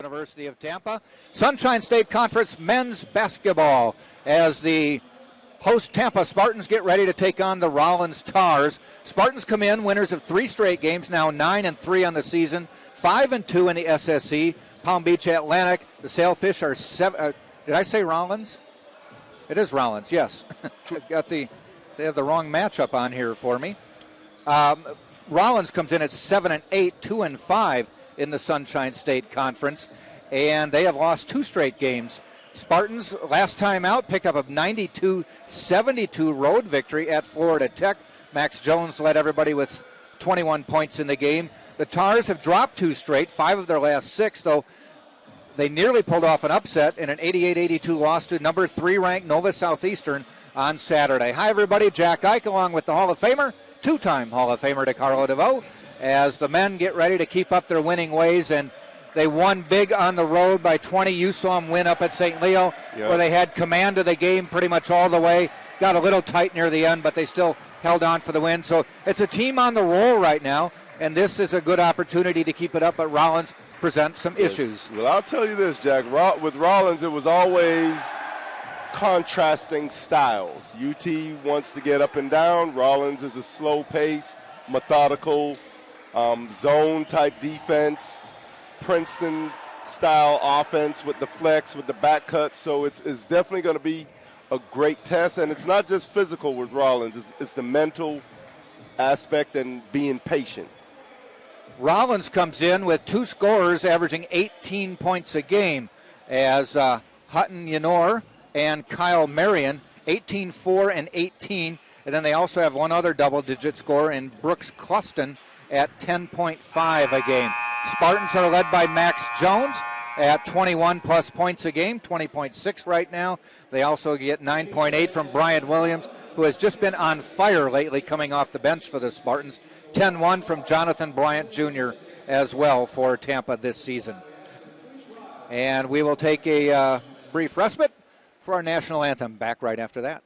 University of Tampa. Sunshine State Conference men's basketball as the host Tampa Spartans get ready to take on the Rollins Tars. Spartans come in winners of 3 straight games, now 9-3 on the season, 5-2 in the SSE. Palm Beach Atlantic, the Sailfish are 7. Did I say Rollins? It is Rollins, yes. They have the wrong matchup on here for me. Rollins comes in at 7-8, 2-5 in the Sunshine State Conference, and they have lost 2 straight games. Spartans, last time out, picked up a 92-72 road victory at Florida Tech. Max Jones led everybody with 21 points in the game. The Tars have dropped 2 straight, 5 of their last 6, though they nearly pulled off an upset in an 88-82 loss to number 3 ranked Nova Southeastern on Saturday. Hi, everybody. Jack Ike along with the Hall of Famer, 2-time Hall of Famer DeCarlo DeVoe, as the men get ready to keep up their winning ways. And they won big on the road by 20. You saw them win up at St. Leo, where they had command of the game pretty much all the way. Got a little tight near the end, but they still held on for the win. So it's a team on the roll right now, and this is a good opportunity to keep it up. But Rollins presents some issues. Well, I'll tell you this, Jack. With Rollins, it was always contrasting styles. UT wants to get up and down. Rollins is a slow pace, methodical, zone-type defense, Princeton-style offense with the flex, with the back cut. So it's definitely going to be a great test. And it's not just physical with Rollins. It's the mental aspect and being patient. Rollins comes in with 2 scorers averaging 18 points a game as Hutton Yanor and Kyle Marion, 18-4 and 18. And then they also have one other double-digit scorer in Brooks Cluston at 10.5 a game. Spartans are led by Max Jones at 21-plus points a game, 20.6 right now. They also get 9.8 from Brian Williams, who has just been on fire lately coming off the bench for the Spartans. 10-1 from Jonathan Bryant Jr. as well for Tampa this season. And we will take a brief respite for our national anthem. Back right after that.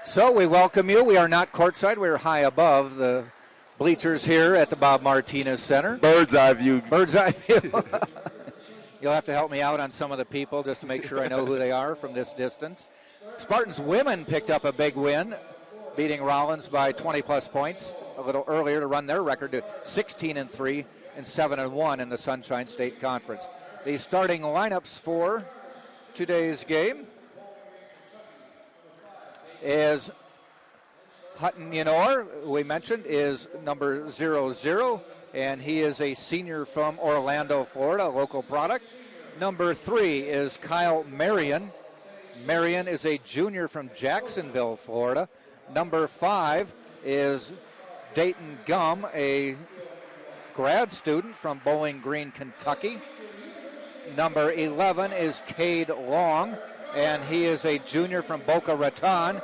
So we welcome you. We are not courtside. We're high above the bleachers here at the Bob Martinez Center. Bird's eye view. Bird's eye view. You'll have to help me out on some of the people just to make sure I know who they are from this distance. Spartans women picked up a big win, beating Rollins by 20-plus points a little earlier to run their record to 16-3 and 7-1 in the Sunshine State Conference. The starting lineups for today's game is Hutton Yanor, who we mentioned, is number 00, and he is a senior from Orlando, Florida, a local product. Number 3 is Kyle Marion. Marion is a junior from Jacksonville, Florida. Number 5 is Dayton Gum, a grad student from Bowling Green, Kentucky. Number 11 is Cade Long, and he is a junior from Boca Raton.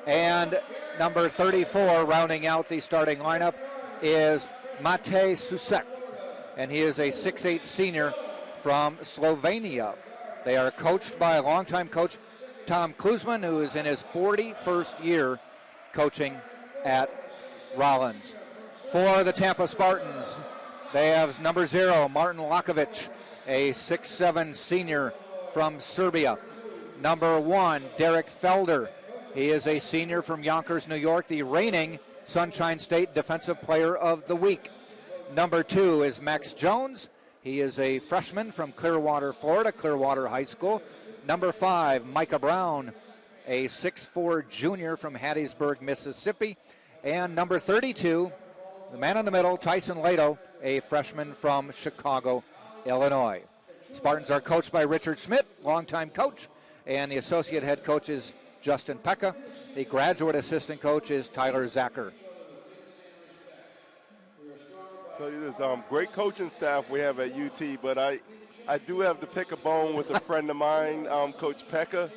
And number 34, rounding out the starting lineup, is Matej Susek, and he is a 6'8 senior from Slovenia. They are coached by a longtime coach, Tom Klusman, who is in his 41st year coaching at Rollins. For the Tampa Spartans, They have number 0, Martin Lakovic, a 6'7" senior from Serbia. Number 1, Derek Felder. He is a senior from Yonkers, New York, the reigning Sunshine State Defensive Player of the Week. Number 2 is Max Jones. He is a freshman from Clearwater, Florida, Clearwater High School. Number 5, Micah Brown, a 6'4" junior from Hattiesburg, Mississippi. And number 32, the man in the middle, Tyson Lato, a freshman from Chicago, Illinois. Spartans are coached by Richard Schmidt, longtime coach, and the associate head coach is Justin Pekka. The graduate assistant coach is Tyler Zacher. Tell you this, great coaching staff we have at UT, but I do have to pick a bone with a friend of mine, Coach Pekka.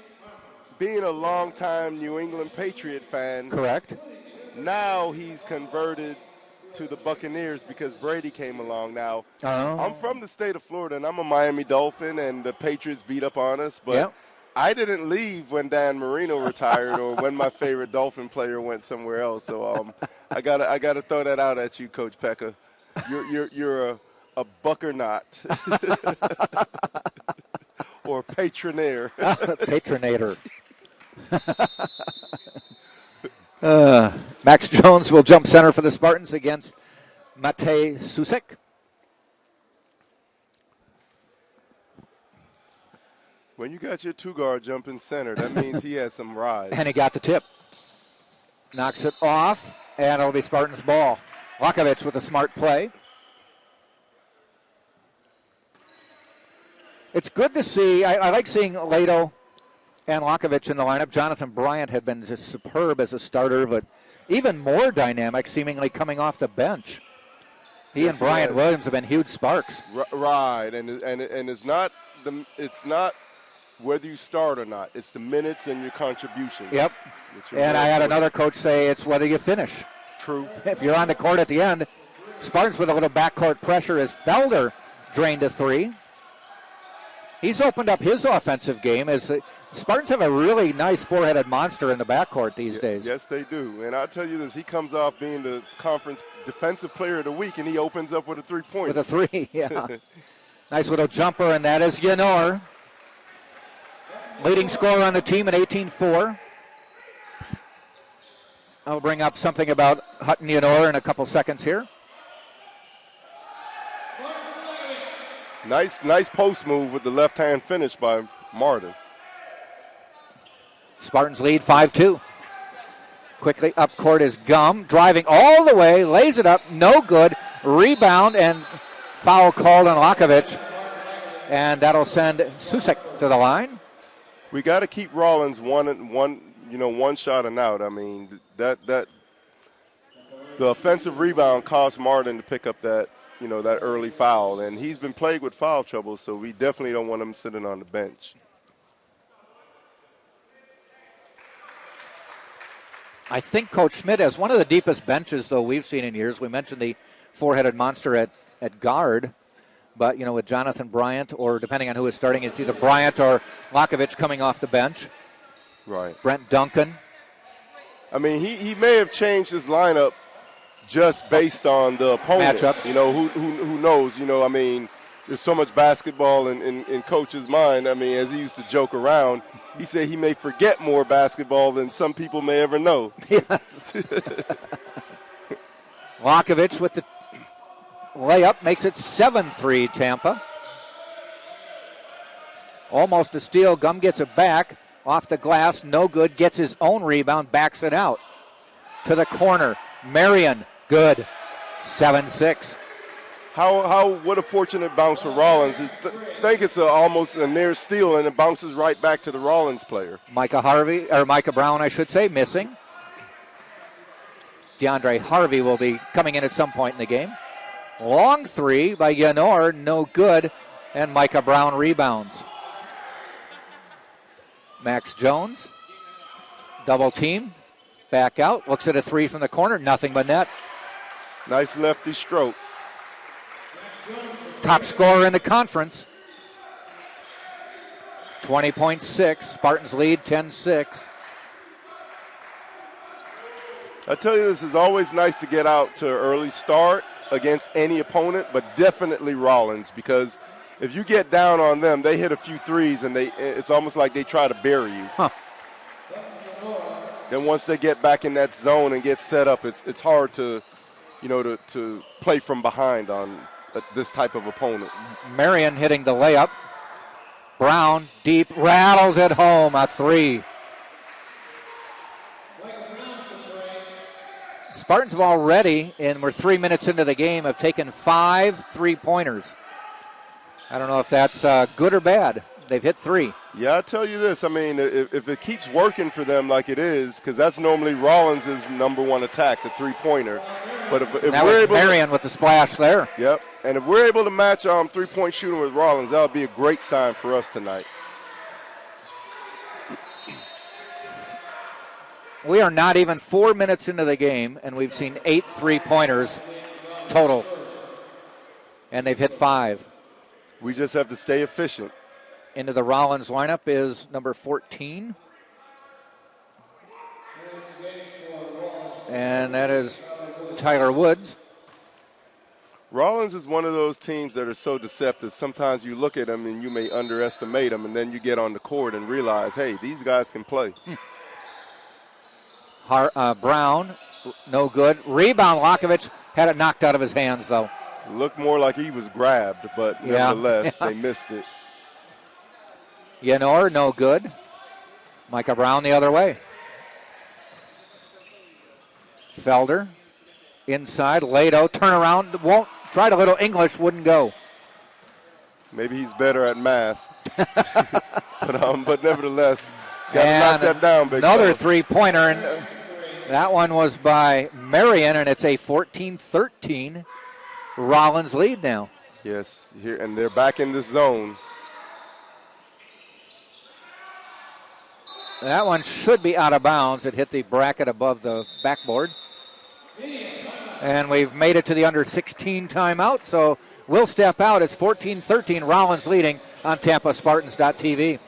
Being a longtime New England Patriot fan. Correct. Now he's converted to the Buccaneers because Brady came along. Now, I'm from the state of Florida, and I'm a Miami Dolphin, and the Patriots beat up on us. But I didn't leave when Dan Marino retired or when my favorite Dolphin player went somewhere else. So I gotta throw that out at you, Coach Pekka. You're a Buckernaut or patronaire. Patronator. Max Jones will jump center for the Spartans against Matej Susek. When you got your two-guard jumping center, that means he has some rise. And he got the tip. Knocks it off, and it'll be Spartans' ball. Lakovic with a smart play. It's good to see. I like seeing Lato and Lakovic in the lineup. Jonathan Bryant had been just superb as a starter, but even more dynamic seemingly coming off the bench. He and Bryant Williams have been huge sparks. Right, and it's not whether you start or not. It's the minutes and your contributions. Yep. And I had another coach say it's whether you finish. True. If you're on the court at the end, Spartans with a little backcourt pressure as Felder drained a three. He's opened up his offensive game as Spartans have a really nice four-headed monster in the backcourt these days. Yes, they do. And I'll tell you this, he comes off being the conference defensive player of the week, and he opens up with a three-pointer. With a three, yeah. Nice little jumper, and that is Yanor. Leading scorer on the team at 18-4. I'll bring up something about Hutton Yanor in a couple seconds here. Nice post move with the left-hand finish by Martin. Spartans lead 5-2. Quickly up court is Gum, driving all the way, lays it up, no good. Rebound and foul called on Lakovic. And that'll send Susek to the line. We got to keep Rollins one shot and out. I mean, that the offensive rebound caused Martin to pick up that early foul, and he's been plagued with foul trouble, so we definitely don't want him sitting on the bench. I think Coach Schmidt has one of the deepest benches, though, we've seen in years. We mentioned the four-headed monster at guard, but, with Jonathan Bryant, or depending on who is starting, it's either Bryant or Lakovic coming off the bench. Right. Brent Duncan. I mean, he may have changed his lineup just based on the opponent. Matchups. Who knows? I mean, there's so much basketball in Coach's mind. I mean, as he used to joke around, he said he may forget more basketball than some people may ever know. Yes. Lakovic with the layup makes it 7-3 Tampa. Almost a steal. Gum gets it back. Off the glass, no good. Gets his own rebound, backs it out. To the corner. Marion, good. 7-6. What a fortunate bounce for Rollins. I think it's almost a near steal, and it bounces right back to the Rollins player. Micah Brown, I should say, missing. DeAndre Harvey will be coming in at some point in the game. Long three by Yanor, no good, and Micah Brown rebounds. Max Jones, double team, back out, looks at a three from the corner, nothing but net. Nice lefty stroke. Top scorer in the conference. 20.6, Spartans lead 10-6. I tell you, this is always nice to get out to an early start against any opponent, but definitely Rollins, because if you get down on them, they hit a few threes, and it's almost like they try to bury you. Huh. Then once they get back in that zone and get set up, it's hard to play from behind on this type of opponent. Marion hitting the layup. Brown, deep, rattles it home, a three. Spartans have already, and we're 3 minutes into the game, have taken 5 3-pointers. I don't know if that's good or bad. They've hit 3. Yeah, I'll tell you this. I mean, if it keeps working for them like it is, because that's normally Rollins' number one attack, the three-pointer. But if we're able Marion with the splash there. Yep. And if we're able to match three-point shooting with Rollins, that would be a great sign for us tonight. We are not even 4 minutes into the game, and we've seen 8 3-pointers total. And they've hit 5. We just have to stay efficient. Into the Rollins lineup is number 14. And that is Tyler Woods. Rollins is one of those teams that are so deceptive. Sometimes you look at them and you may underestimate them, and then you get on the court and realize, hey, these guys can play. Brown, no good. Rebound, Lakovich had it knocked out of his hands, though. Looked more like he was grabbed, but nevertheless, they missed it. Yenor, no good. Micah Brown the other way. Felder, inside. Lado, turn around, won't. Tried a little English, wouldn't go. Maybe he's better at math. but nevertheless, got to knock that down, big another fella. 3-pointer, and that one was by Marion, and it's a 14-13 Rollins lead now. Yes, here, and they're back in this zone. That one should be out of bounds. It hit the bracket above the backboard. And we've made it to the under 16 timeout, so we'll step out. It's 14-13, Rollins leading on TampaSpartans.tv.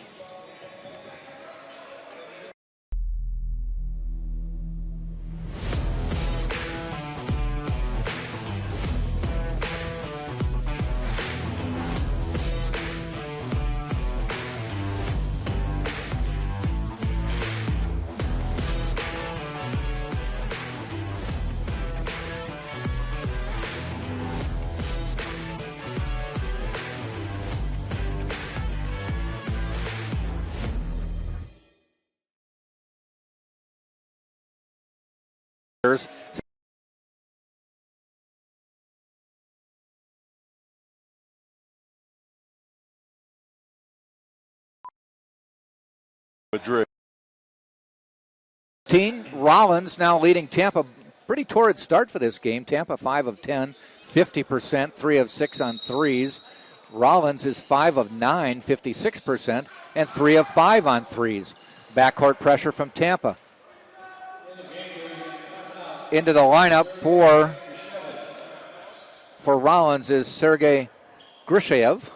Madrid. Rollins now leading Tampa. Pretty torrid start for this game. Tampa 5 of 10, 50%, 3 of 6 on threes. Rollins is 5 of 9, 56%, and 3 of 5 on threes. Backcourt pressure from Tampa. Into the lineup for Rollins is Sergei Grishayev.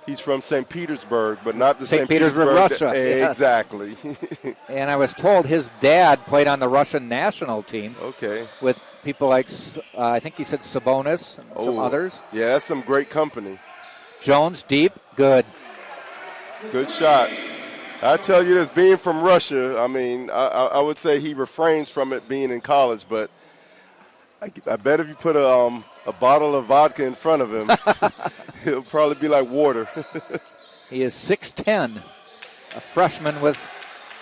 He's from St. Petersburg, but not the St. Petersburg, Russia. Exactly. Yes. And I was told his dad played on the Russian national team. Okay. With people like, I think he said Sabonis and some others. Yeah, that's some great company. Jones, deep, good. Good shot. I tell you this, being from Russia, I mean, I would say he refrains from it being in college, but I bet if you put a bottle of vodka in front of him, it'll probably be like water. He is 6'10", a freshman with,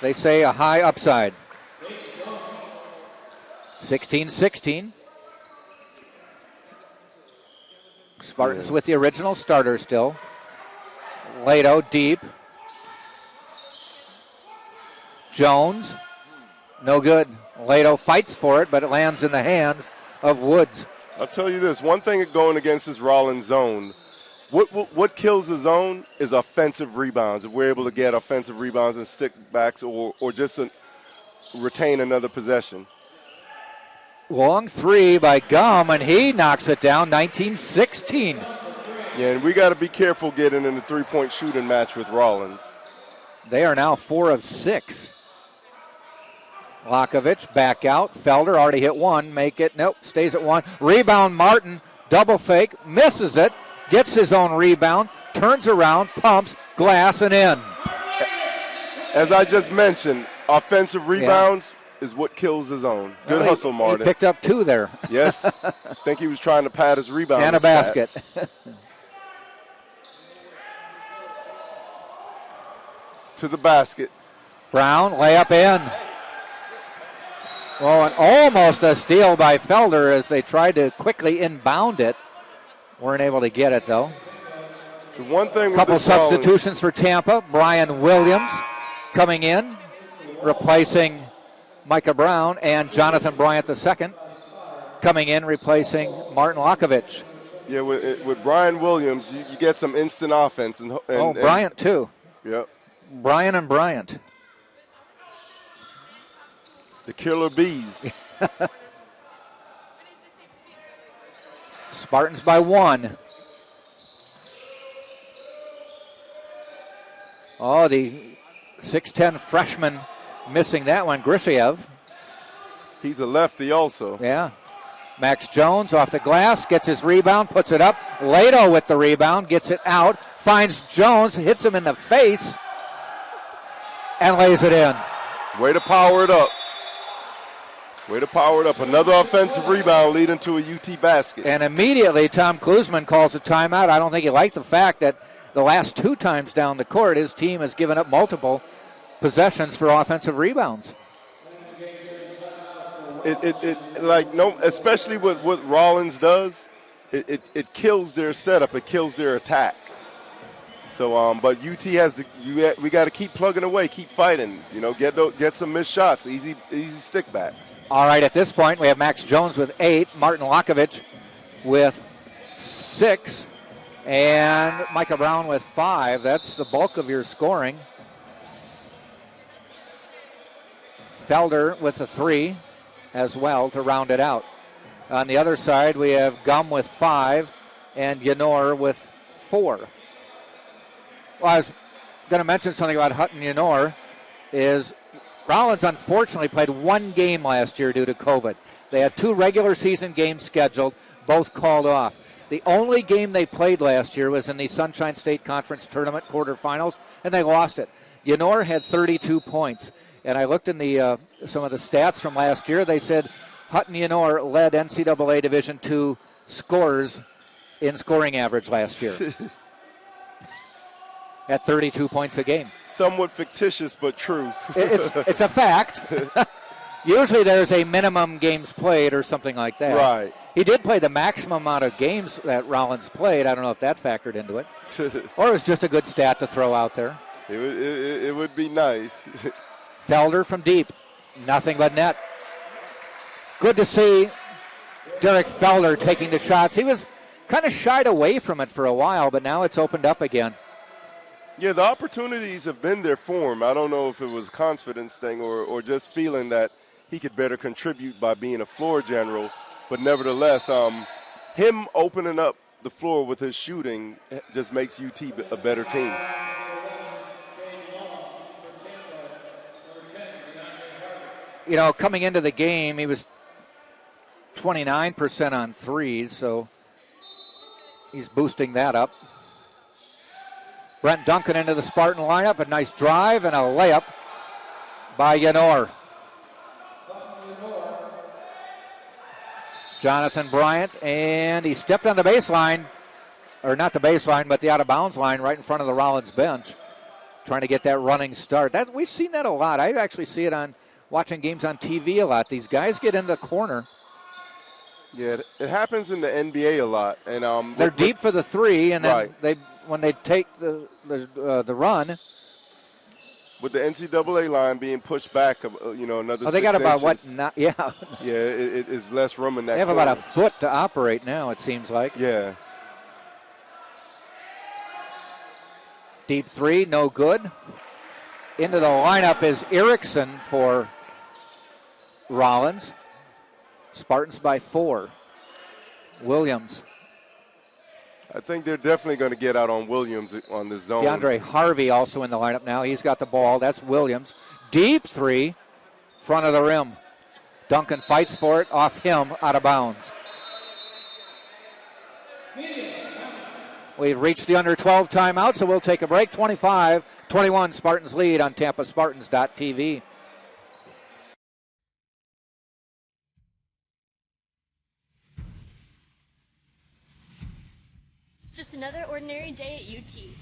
they say, a high upside. 16-16. Spartans with the original starter still. Lado deep. Jones, no good. Lado fights for it, but it lands in the hands of Woods. I'll tell you this, one thing going against this Rollins zone, what kills the zone is offensive rebounds. If we're able to get offensive rebounds and stick backs or just retain another possession. Long three by Gum, and he knocks it down, 19-16. Yeah, and we got to be careful getting in the three-point shooting match with Rollins. They are now 4 of 6. Lakovich back out. Felder already hit one. Make it. Nope. Stays at one. Rebound Martin. Double fake. Misses it. Gets his own rebound. Turns around. Pumps. Glass and in. As I just mentioned, offensive rebounds is what kills his own. Good hustle, Martin. He picked up 2 there. Yes. I think he was trying to pad his rebound. And a basket. To the basket. Brown, layup in. Well, and almost a steal by Felder as they tried to quickly inbound it. Weren't able to get it, though. The one thing. Couple substitutions for Tampa. Brian Williams coming in, replacing Micah Brown, and Jonathan Bryant II coming in, replacing Martin Lakovich. Yeah, with Brian Williams, you get some instant offense. And Bryant, too. Yep. Brian and Bryant. The killer bees. Spartans by 1. Oh, the 6'10 freshman missing that one, Grishiev. He's a lefty also. Yeah. Max Jones off the glass, gets his rebound, puts it up. Lato with the rebound, gets it out, finds Jones, hits him in the face, and lays it in. Way to power it up. Another offensive rebound leading to a UT basket. And immediately Tom Klusman calls a timeout. I don't think he liked the fact that the last 2 times down the court, his team has given up multiple possessions for offensive rebounds. Especially with what Rollins does, it kills their setup. It kills their attack. So, but UT we got to keep plugging away, keep fighting. Get some missed shots, easy stickbacks. All right, at this point we have Max Jones with 8, Martin Lakovich with 6, and Micah Brown with 5. That's the bulk of your scoring. Felder with a 3 as well to round it out. On the other side, we have Gum with 5 and Yenor with 4. Well, I was going to mention something about Hutton Yenor. Is Rollins unfortunately played 1 game last year due to COVID. They had 2 regular season games scheduled, both called off. The only game they played last year was in the Sunshine State Conference Tournament quarterfinals, and they lost it. Yenor had 32 points. And I looked in the some of the stats from last year. They said Hutton Yenor led NCAA Division II scorers in scoring average last year at 32 points a game. Somewhat fictitious, but true. It's a fact. Usually there's a minimum games played or something like that. Right. He did play the maximum amount of games that Rollins played. I don't know if that factored into it. Or it was just a good stat to throw out there. It would be nice. Felder from deep. Nothing but net. Good to see Derek Felder taking the shots. He was kind of shied away from it for a while, but now it's opened up again. Yeah, the opportunities have been there for him. I don't know if it was a confidence thing or just feeling that he could better contribute by being a floor general. But nevertheless, him opening up the floor with his shooting just makes UT a better team. Coming into the game, he was 29% on threes, so he's boosting that up. Brent Duncan into the Spartan lineup, a nice drive and a layup by Yenor. Jonathan Bryant, and he stepped on the baseline, or not the baseline, but the out-of-bounds line right in front of the Rollins bench, trying to get that running start. We've seen that a lot. I actually see it on watching games on TV a lot. These guys get in the corner. Yeah, it happens in the NBA a lot, and they're deep for the 3, and then right. when they take the run. With the NCAA line being pushed back, another. Oh, they got about inches. Yeah. Yeah, it is less room in that. They have corner. about a foot to operate now. It seems like. Yeah. Deep 3, no good. Into the lineup is Erickson for Rollins. Spartans by 4. Williams. I think they're definitely going to get out on Williams on the zone. DeAndre Harvey also in the lineup now. He's got the ball. That's Williams. Deep 3 front of the rim. Duncan fights for it, off him, out of bounds. We've reached the under 12 timeout, so we'll take a break. 25-21 Spartans lead on TampaSpartans.tv. Just another ordinary day at UT.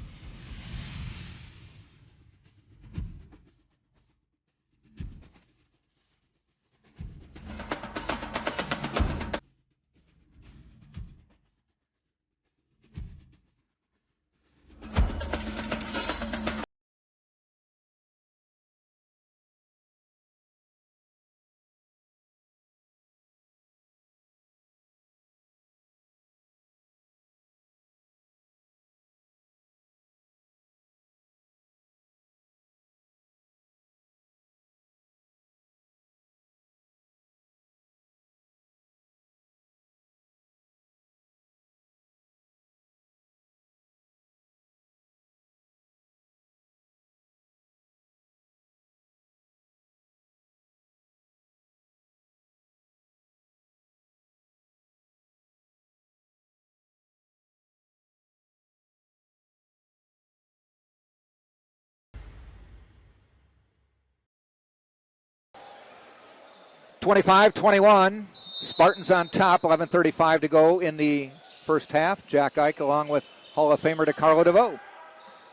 (25-21). Spartans on top. 11:35 to go in the first half. Jack Ike along with Hall of Famer DeCarlo DeVoe.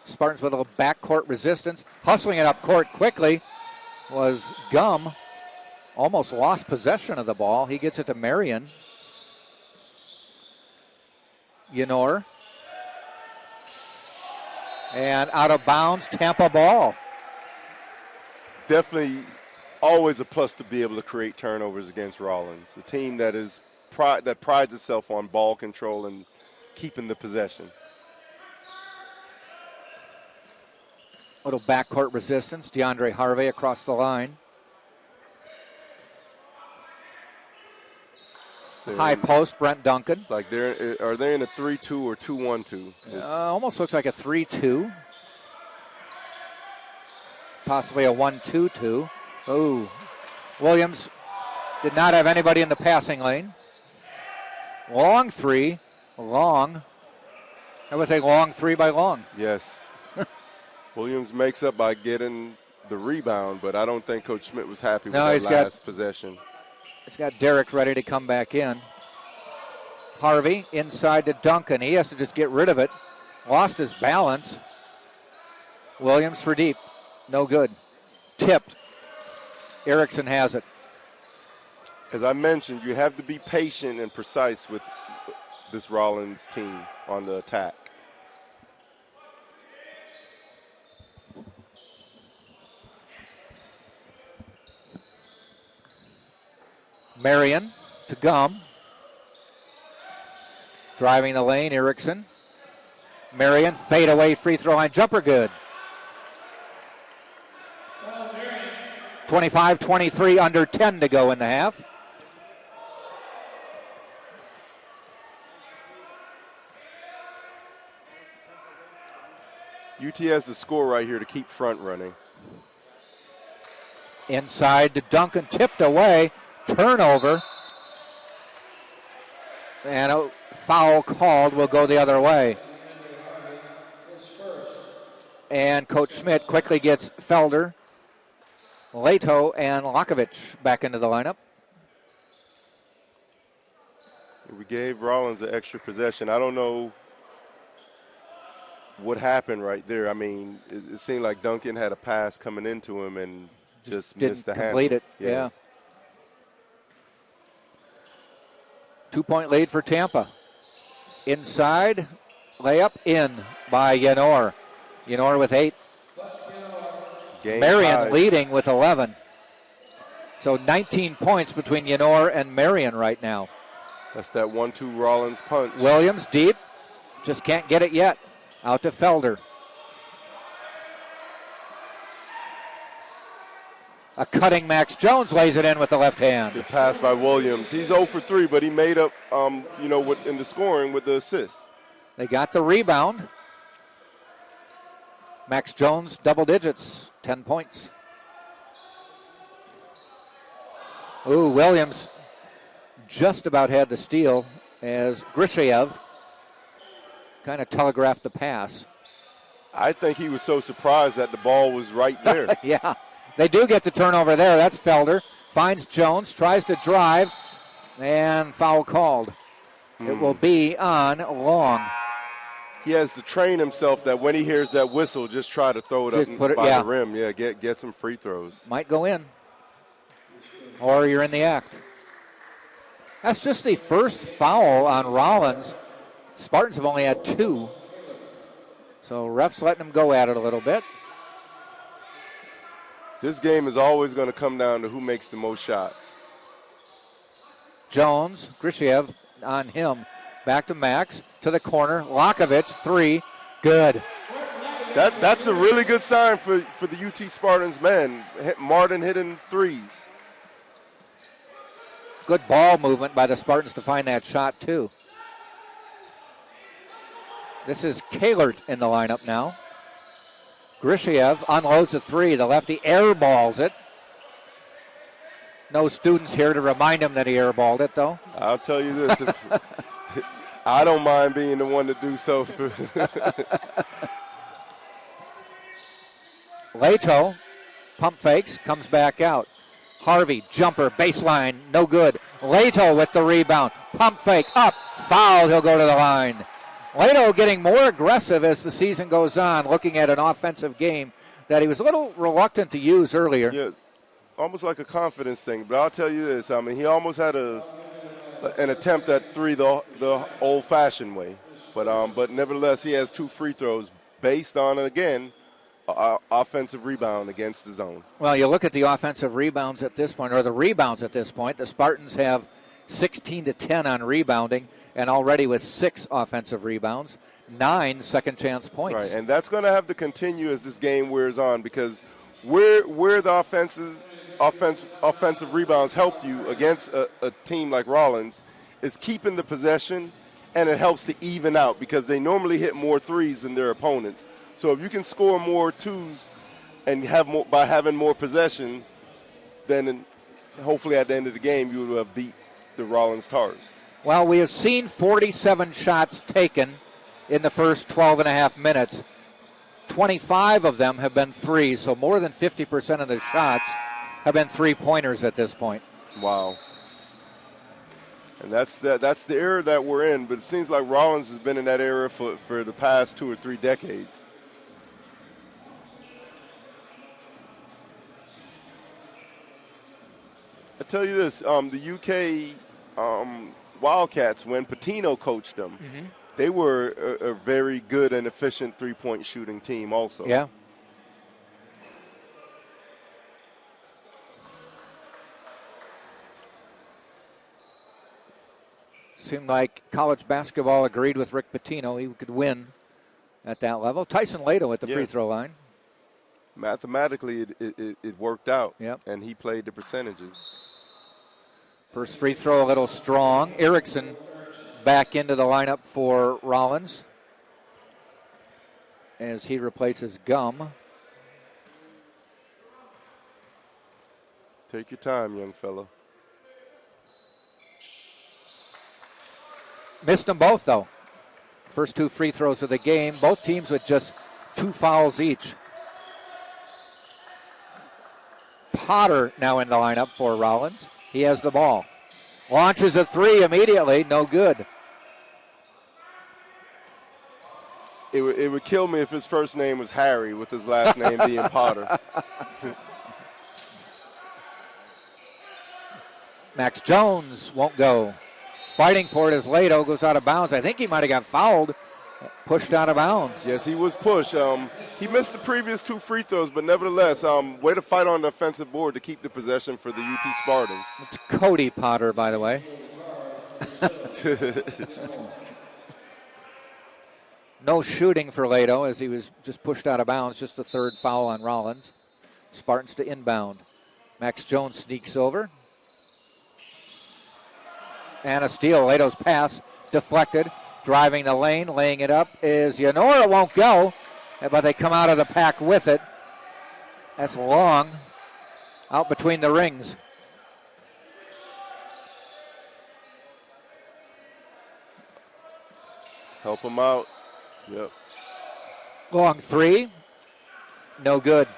Spartans with a little backcourt resistance. Hustling it up court quickly was Gum. Almost lost possession of the ball. He gets it to Marion. Yenor. And out of bounds, Tampa ball. Definitely always a plus to be able to create turnovers against Rollins, a team that prides itself on ball control and keeping the possession. Little backcourt resistance. DeAndre Harvey across the line. High post, Brent Duncan. It's like are they in a 3-2 or 2-1-2? Almost looks like a 3-2. Possibly a 1-2-2. Oh, Williams did not have anybody in the passing lane. Long three. Long. That was a long three by Long. Yes. Williams makes up by getting the rebound, but I don't think Coach Schmidt was happy with that last possession. He's got Derrick ready to come back in. Harvey inside to Duncan. He has to just get rid of it. Lost his balance. Williams for deep. No good. Tipped. Erickson has it. As I mentioned, you have to be patient and precise with this Rollins team on the attack. Marion to Gum. Driving the lane, Erickson. Marion, fade away, free throw line, jumper good. 25-23, under 10 to go in the half. UT has the score right here to keep front running. Inside to Duncan, tipped away, turnover. And a foul called will go the other way. And Coach Schmidt quickly gets Felder, Leto, and Lakovich back into the lineup. We gave Rollins an extra possession. I don't know what happened right there. I mean, it seemed like Duncan had a pass coming into him and just missed the handle. Didn't complete it, yes. Yeah. 2-point lead for Tampa. Inside, layup in by Yenor. Yenor with 8. Marion leading with 11. So 19 points between Yenor and Marion right now. That's that 1-2 Rollins punch. Williams deep. Just can't get it yet. Out to Felder. A cutting Max Jones lays it in with the left hand. Good pass by Williams. He's 0 for 3, but he made up, in the scoring with the assist. They got the rebound. Max Jones, double digits, 10 points. Ooh, Williams just about had the steal as Grishayev kind of telegraphed the pass. I think he was so surprised that the ball was right there. Yeah, they do get the turnover there. That's Felder. Finds Jones, tries to drive, and foul called. It will be on Long. He has to train himself that when he hears that whistle, just try to throw it Just up put it- by yeah. the rim. Yeah, get some free throws. Might go in. Or you're in the act. That's just the first foul on Rollins. Spartans have only had 2. So refs letting them go at it a little bit. This game is always going to come down to who makes the most shots. Jones, Grishayev on him. Back to Max, to the corner. Lakovich, 3. Good. That's a really good sign for the UT Spartans men. Martin hitting threes. Good ball movement by the Spartans to find that shot, too. This is Kahlert in the lineup now. Grishayev unloads a 3. The lefty airballs it. No students here to remind him that he airballed it, though. I'll tell you this. I don't mind being the one to do so. Leto, pump fakes, comes back out. Harvey, jumper, baseline, no good. Leto with the rebound. Pump fake, up, foul, he'll go to the line. Leto getting more aggressive as the season goes on, looking at an offensive game that he was a little reluctant to use earlier. Yeah, almost like a confidence thing. But I'll tell you this, I mean, he almost had an attempt at 3 the old-fashioned way. But nevertheless, he has 2 free throws based on, again, offensive rebound against the zone. Well, you look at the offensive rebounds at this point, or the rebounds at this point. The Spartans have 16-10 on rebounding, and already with 6 offensive rebounds, 9 second chance points. Right, and that's going to have to continue as this game wears on, because where the offensive rebounds help you against a team like Rollins is keeping the possession, and it helps to even out because they normally hit more threes than their opponents. So if you can score more 2s and have more by having more possession, then hopefully at the end of the game you will have beat the Rollins Tars. Well, we have seen 47 shots taken in the first 12 and a half minutes. 25 of them have been threes, so more than 50% of the shots have been three-pointers at this point. Wow. And that's the era that we're in, but it seems like Rollins has been in that era for the past 2 or 3 decades. I tell you this, the UK Wildcats, when Patino coached them, they were a very good and efficient three-point shooting team also. Yeah. Seemed like college basketball agreed with Rick Pitino. He could win at that level. Tyson Leto at the free throw line. Mathematically, it worked out, Yep. and he played the percentages. First free throw a little strong. Erickson back into the lineup for Rollins as he replaces Gum. Take your time, young fella. Missed them both, though. First 2 free throws of the game. Both teams with just 2 fouls each. Potter now in the lineup for Rollins. He has the ball. Launches a 3 immediately. No good. It would kill me if his first name was Harry with his last name being Potter. Max Jones won't go. Fighting for it as Leto goes out of bounds. I think he might have got fouled. Pushed out of bounds. Yes, he was pushed. He missed the previous 2 free throws, but nevertheless, way to fight on the offensive board to keep the possession for the UT Spartans. It's Cody Potter, by the way. No shooting for Leto as he was just pushed out of bounds. Just the 3rd foul on Rollins. Spartans to inbound. Max Jones sneaks over. And a steal. Leto's pass deflected. Driving the lane, laying it up is Yanora. Won't go, but they come out of the pack with it. That's Long out between the rings. Help him out. Yep. Long three. No good.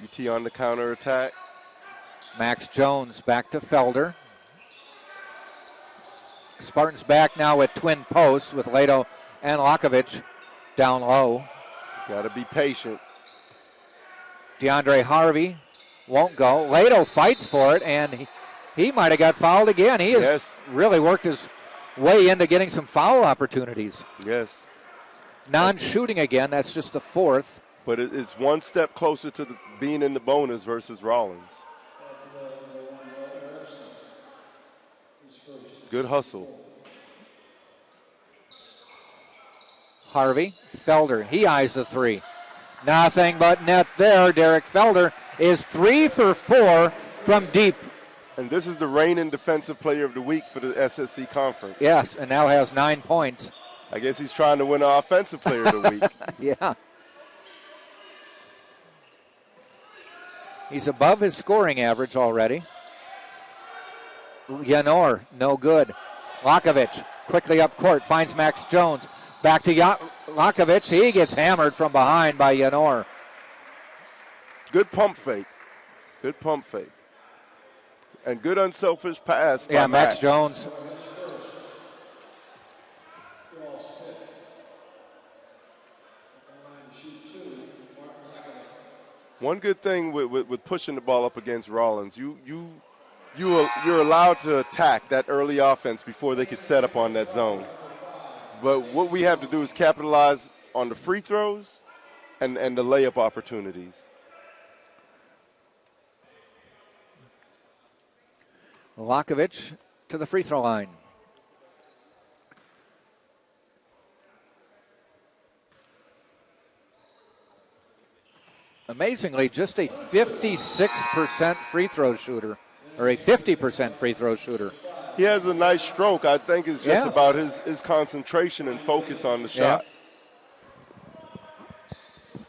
UT on the counterattack. Max Jones back to Felder. Spartans back now with twin posts with Lato and Lakovich down low. Got to be patient. DeAndre Harvey won't go. Lato fights for it, and he might have got fouled again. He has really worked his way into getting some foul opportunities. Yes. Non-shooting again. That's just the fourth. But it's one step closer to being in the bonus versus Rollins. Good hustle. Harvey, Felder, he eyes the three. Nothing but net there. Derek Felder is 3 for 4 from deep. And this is the reigning defensive player of the week for the SSC conference. Yes, and now has 9 points. I guess he's trying to win an offensive player of the week. Yeah. He's above his scoring average already. Yanor, no good. Lakovich, quickly up court, finds Max Jones. Back to Lakovich. He gets hammered from behind by Yanor. Good pump fake. Good pump fake. And good unselfish pass by Max Jones. One good thing with pushing the ball up against Rollins, you're allowed to attack that early offense before they could set up on that zone. But what we have to do is capitalize on the free throws and the layup opportunities. Lakovich to the free throw line. Amazingly, just a 56% free throw shooter, or a 50% free throw shooter. He has a nice stroke. I think it's just about his concentration and focus on the shot.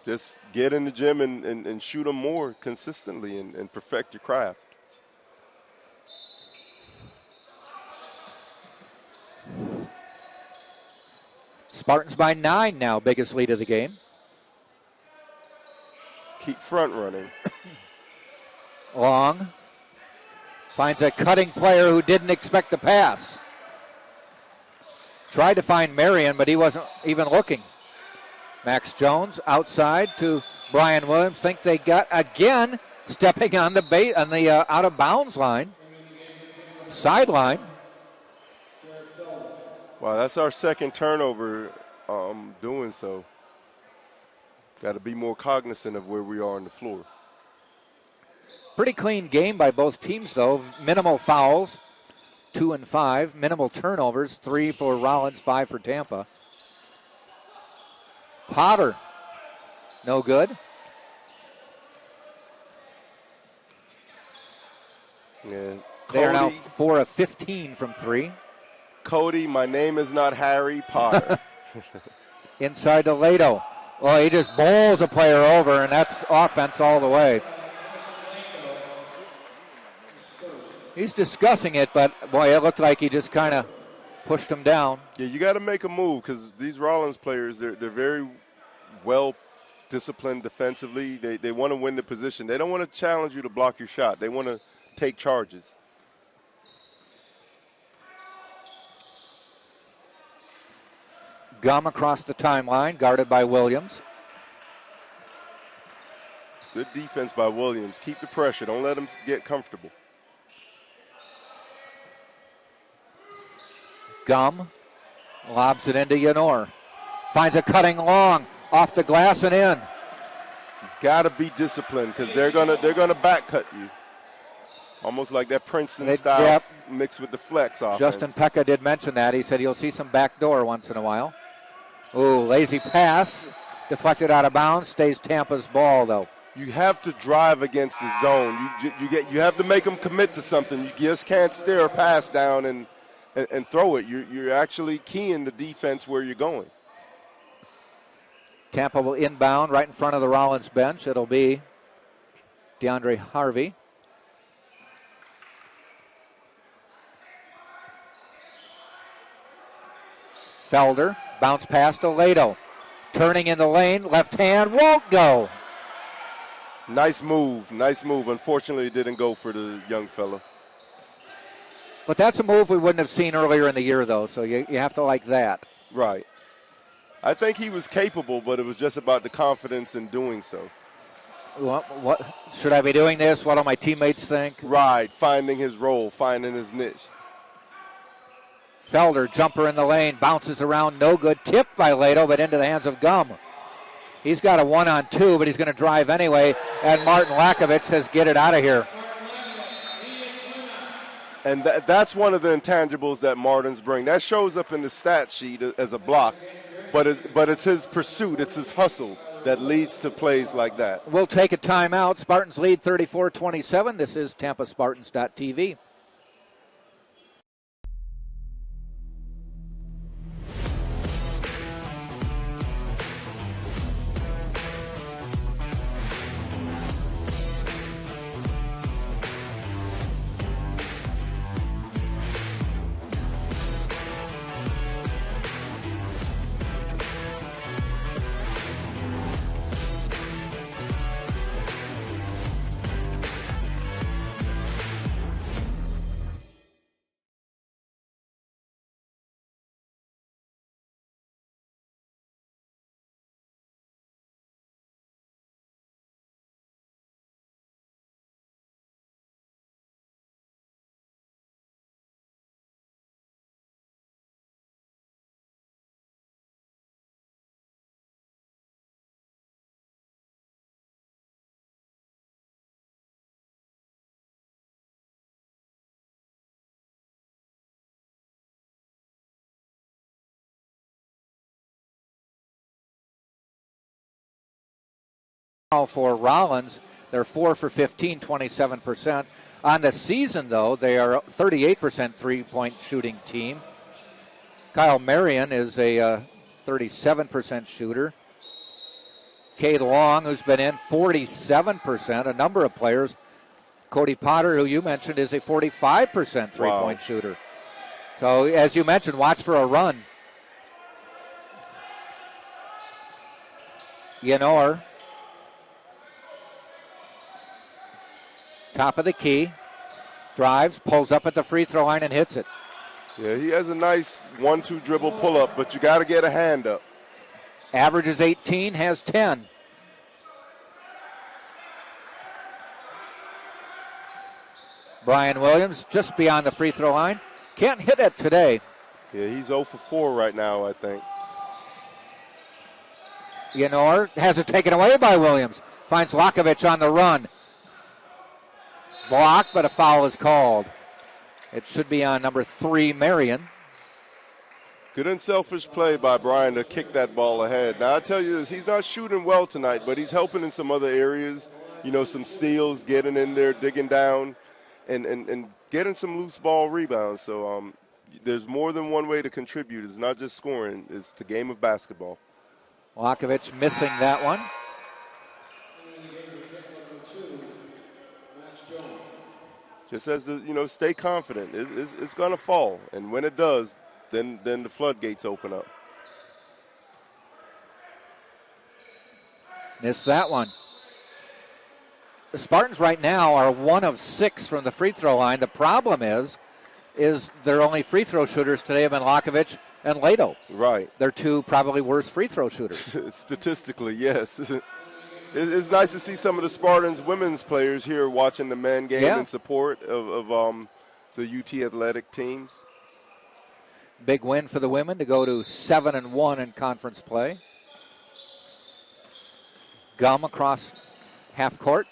Just get in the gym and shoot them more consistently and perfect your craft. Spartans by 9 now, biggest lead of the game. Keep front running. Long finds a cutting player who didn't expect the pass. Tried to find Marion, but he wasn't even looking. Max Jones outside to Brian Williams. Think they got again stepping on the out of bounds line, sideline. Wow, that's our second turnover doing so. Got to be more cognizant of where we are on the floor. Pretty clean game by both teams, though. Minimal fouls, 2 and 5. Minimal turnovers, 3 for Rollins, 5 for Tampa. Potter, no good. Yeah, they are now 4 of 15 from 3. Cody, my name is not Harry Potter. Inside to Lato. Well, he just bowls a player over, and that's offense all the way. He's discussing it, but, boy, it looked like he just kind of pushed him down. Yeah, you got to make a move because these Rollins players, they're very well disciplined defensively. They want to win the position. They don't want to challenge you to block your shot. They want to take charges. Gum across the timeline, guarded by Williams. Good defense by Williams. Keep the pressure. Don't let them get comfortable. Gum lobs it into Yanor. Finds a cutting long off the glass and in. You got to be disciplined because they're gonna back cut you. Almost like that Princeton style mixed with the flex offense. Justin Pekka did mention that. He said you'll see some backdoor once in a while. Ooh, lazy pass. Deflected out of bounds. Stays Tampa's ball, though. You have to drive against the zone. You have to make them commit to something. You just can't stare a pass down and throw it. You're actually keying the defense where you're going. Tampa will inbound right in front of the Rollins bench. It'll be DeAndre Harvey. Felder, bounce pass to Lato. Turning in the lane, left hand, won't go. Nice move, nice move. Unfortunately, it didn't go for the young fella. But that's a move we wouldn't have seen earlier in the year, though, so you have to like that. Right. I think he was capable, but it was just about the confidence in doing so. What should I be doing this? What do my teammates think? Right, finding his role, finding his niche. Felder, jumper in the lane, bounces around, no good. Tipped by Lato, but into the hands of Gum. He's got a 1-on-2, but he's going to drive anyway, and Martin Lakovich says, get it out of here. And that's one of the intangibles that Martins bring. That shows up in the stat sheet as a block, but it's his pursuit, it's his hustle that leads to plays like that. We'll take a timeout. Spartans lead 34-27. This is TampaSpartans.tv. For Rollins, they're 4 for 15, 27%. On the season, though, they are a 38% three-point shooting team. Kyle Marion is a 37% shooter. Cade Long, who's been in, 47%. A number of players. Cody Potter, who you mentioned, is a 45% three-point shooter. So, as you mentioned, watch for a run. Yenor. Top of the key, drives, pulls up at the free throw line and hits it. Yeah, he has a nice 1-2 dribble pull-up, but you got to get a hand up. Averages 18, has 10. Brian Williams just beyond the free throw line. Can't hit it today. Yeah, he's 0 for 4 right now, I think. Yenor has it taken away by Williams. Finds Lakovich on the run. Block, but a foul is called. It should be on number 3, Marion. Good unselfish play by Brian to kick that ball ahead. Now, I tell you this, he's not shooting well tonight, but he's helping in some other areas. You know, some steals, getting in there, digging down, and getting some loose ball rebounds. So there's more than one way to contribute. It's not just scoring. It's the game of basketball. Lakovich missing that one. Just as stay confident. It's going to fall, and when it does, then the floodgates open up. Missed that one. The Spartans right now are 1 of 6 from the free throw line. The problem is their only free throw shooters today have been Lakovich and Lato. Right. They're 2 probably worst free throw shooters. Statistically, yes. It's nice to see some of the Spartans women's players here watching the men game in support of the UT athletic teams. Big win for the women to go to 7-1 in conference play. Gum across half court.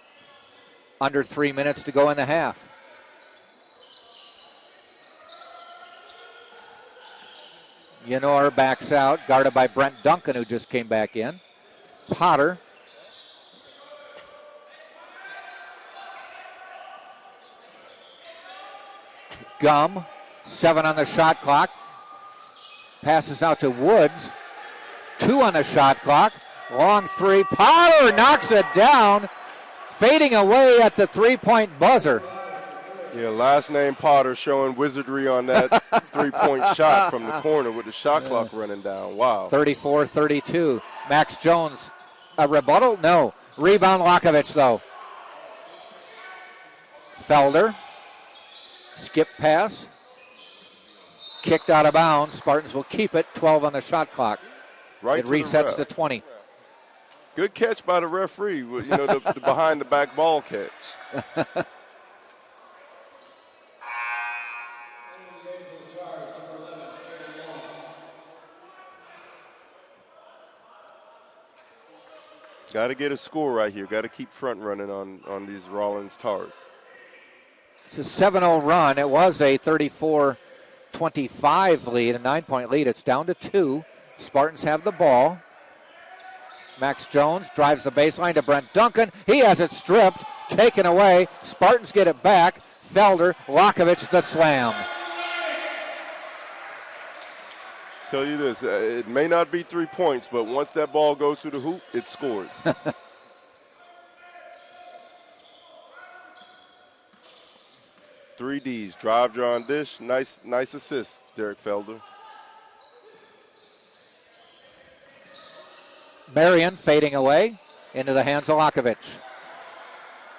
Under 3 minutes to go in the half. Yenor backs out, guarded by Brent Duncan, who just came back in. Potter. Gum, 7 on the shot clock. Passes out to Woods. 2 on the shot clock. Long 3. Potter knocks it down. Fading away at the 3-point buzzer. Yeah, last name Potter showing wizardry on that three-point shot from the corner with the shot clock running down. Wow. 34-32. Max Jones, a rebuttal? No. Rebound Lakovich, though. Felder, skip pass, kicked out of bounds. Spartans will keep it, 12 on the shot clock. Right it to the resets ref. to 20. Good catch by the referee, the behind-the-back ball catch. Got to get a score right here. Got to keep front running on these Rollins Tars. It's a 7-0 run. It was a 34-25 lead, a 9-point lead. It's down to 2. Spartans have the ball. Max Jones drives the baseline to Brent Duncan. He has it stripped, taken away. Spartans get it back. Felder, Lakovich, the slam. Tell you this, it may not be 3 points, but once that ball goes through the hoop, it scores. Three Ds, drive, draw, and dish. Nice assist, Derek Felder. Marion fading away into the hands of Lakovich.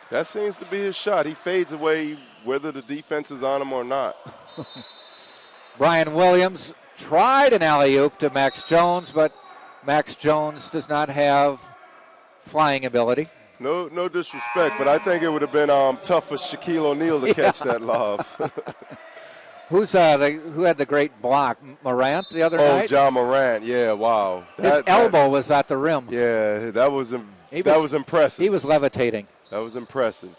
That seems to be his shot. He fades away whether the defense is on him or not. Brian Williams tried an alley-oop to Max Jones, but Max Jones does not have flying ability. No disrespect, but I think it would have been tough for Shaquille O'Neal to catch that lob. Who had the great block? Morant the other night? Oh, John Morant. Yeah, wow. His elbow was at the rim. Yeah, that was impressive. He was levitating. That was impressive.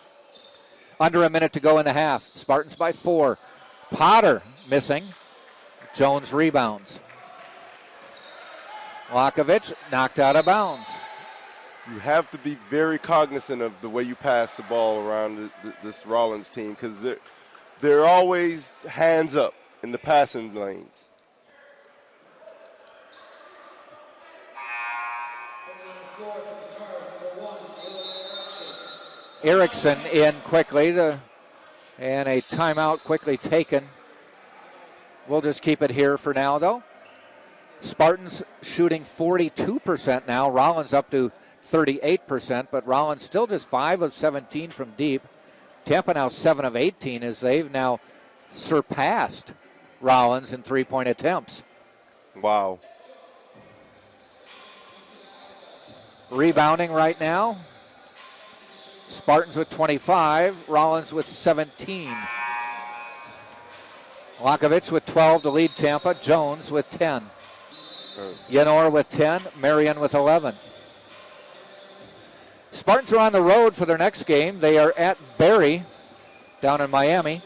Under a minute to go in the half. Spartans by 4. Potter missing. Jones rebounds. Lakovich knocked out of bounds. You have to be very cognizant of the way you pass the ball around this Rollins team because they're always hands up in the passing lanes. Erickson in quickly, and a timeout quickly taken. We'll just keep it here for now, though. Spartans shooting 42% now. Rollins up to 38%, but Rollins still just 5 of 17 from deep. Tampa now 7 of 18 as they've now surpassed Rollins in three-point attempts. Wow. Rebounding right now. Spartans with 25, Rollins with 17. Lakovich with 12 to lead Tampa. Jones with 10. Yenor with 10. Marion with 11. Spartans are on the road for their next game. They are at Barry down in Miami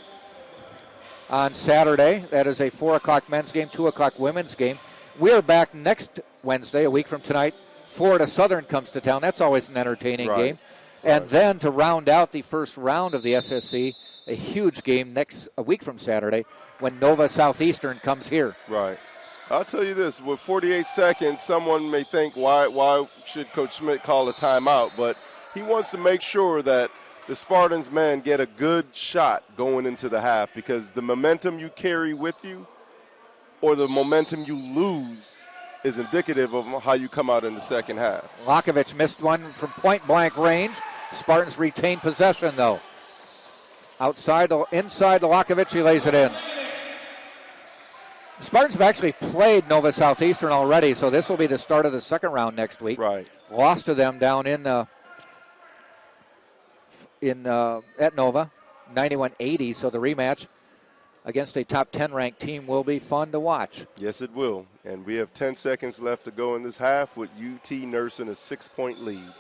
on Saturday. That is a 4 o'clock men's game, 2 o'clock women's game. We are back next Wednesday, a week from tonight. Florida Southern comes to town. That's always an entertaining game. And then to round out the first round of the SSC, a huge game a week from Saturday when Nova Southeastern comes here. Right. I'll tell you this, with 48 seconds, someone may think, why should Coach Schmidt call a timeout? But he wants to make sure that the Spartans men get a good shot going into the half because the momentum you carry with you or the momentum you lose is indicative of how you come out in the second half. Lakovich missed one from point-blank range. Spartans retain possession, though. Inside the Lakovich, he lays it in. Spartans have actually played Nova Southeastern already, so this will be the start of the second round next week. Right. Lost to them down at Nova, 91-80, so the rematch against a top 10 ranked team will be fun to watch. Yes, it will. And we have 10 seconds left to go in this half with UT nursing a 6-point lead.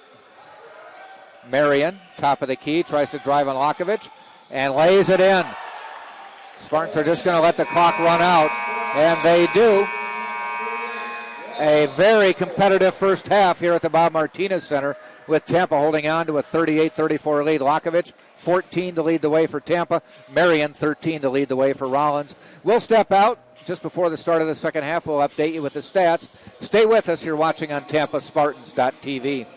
Marion, top of the key, tries to drive on Lakovich and lays it in. Spartans are just going to let the clock run out, and they do. A very competitive first half here at the Bob Martinez Center with Tampa holding on to a 38-34 lead. Lakovich, 14 to lead the way for Tampa. Marion, 13 to lead the way for Rollins. We'll step out just before the start of the second half. We'll update you with the stats. Stay with us. You're watching on TampaSpartans.tv.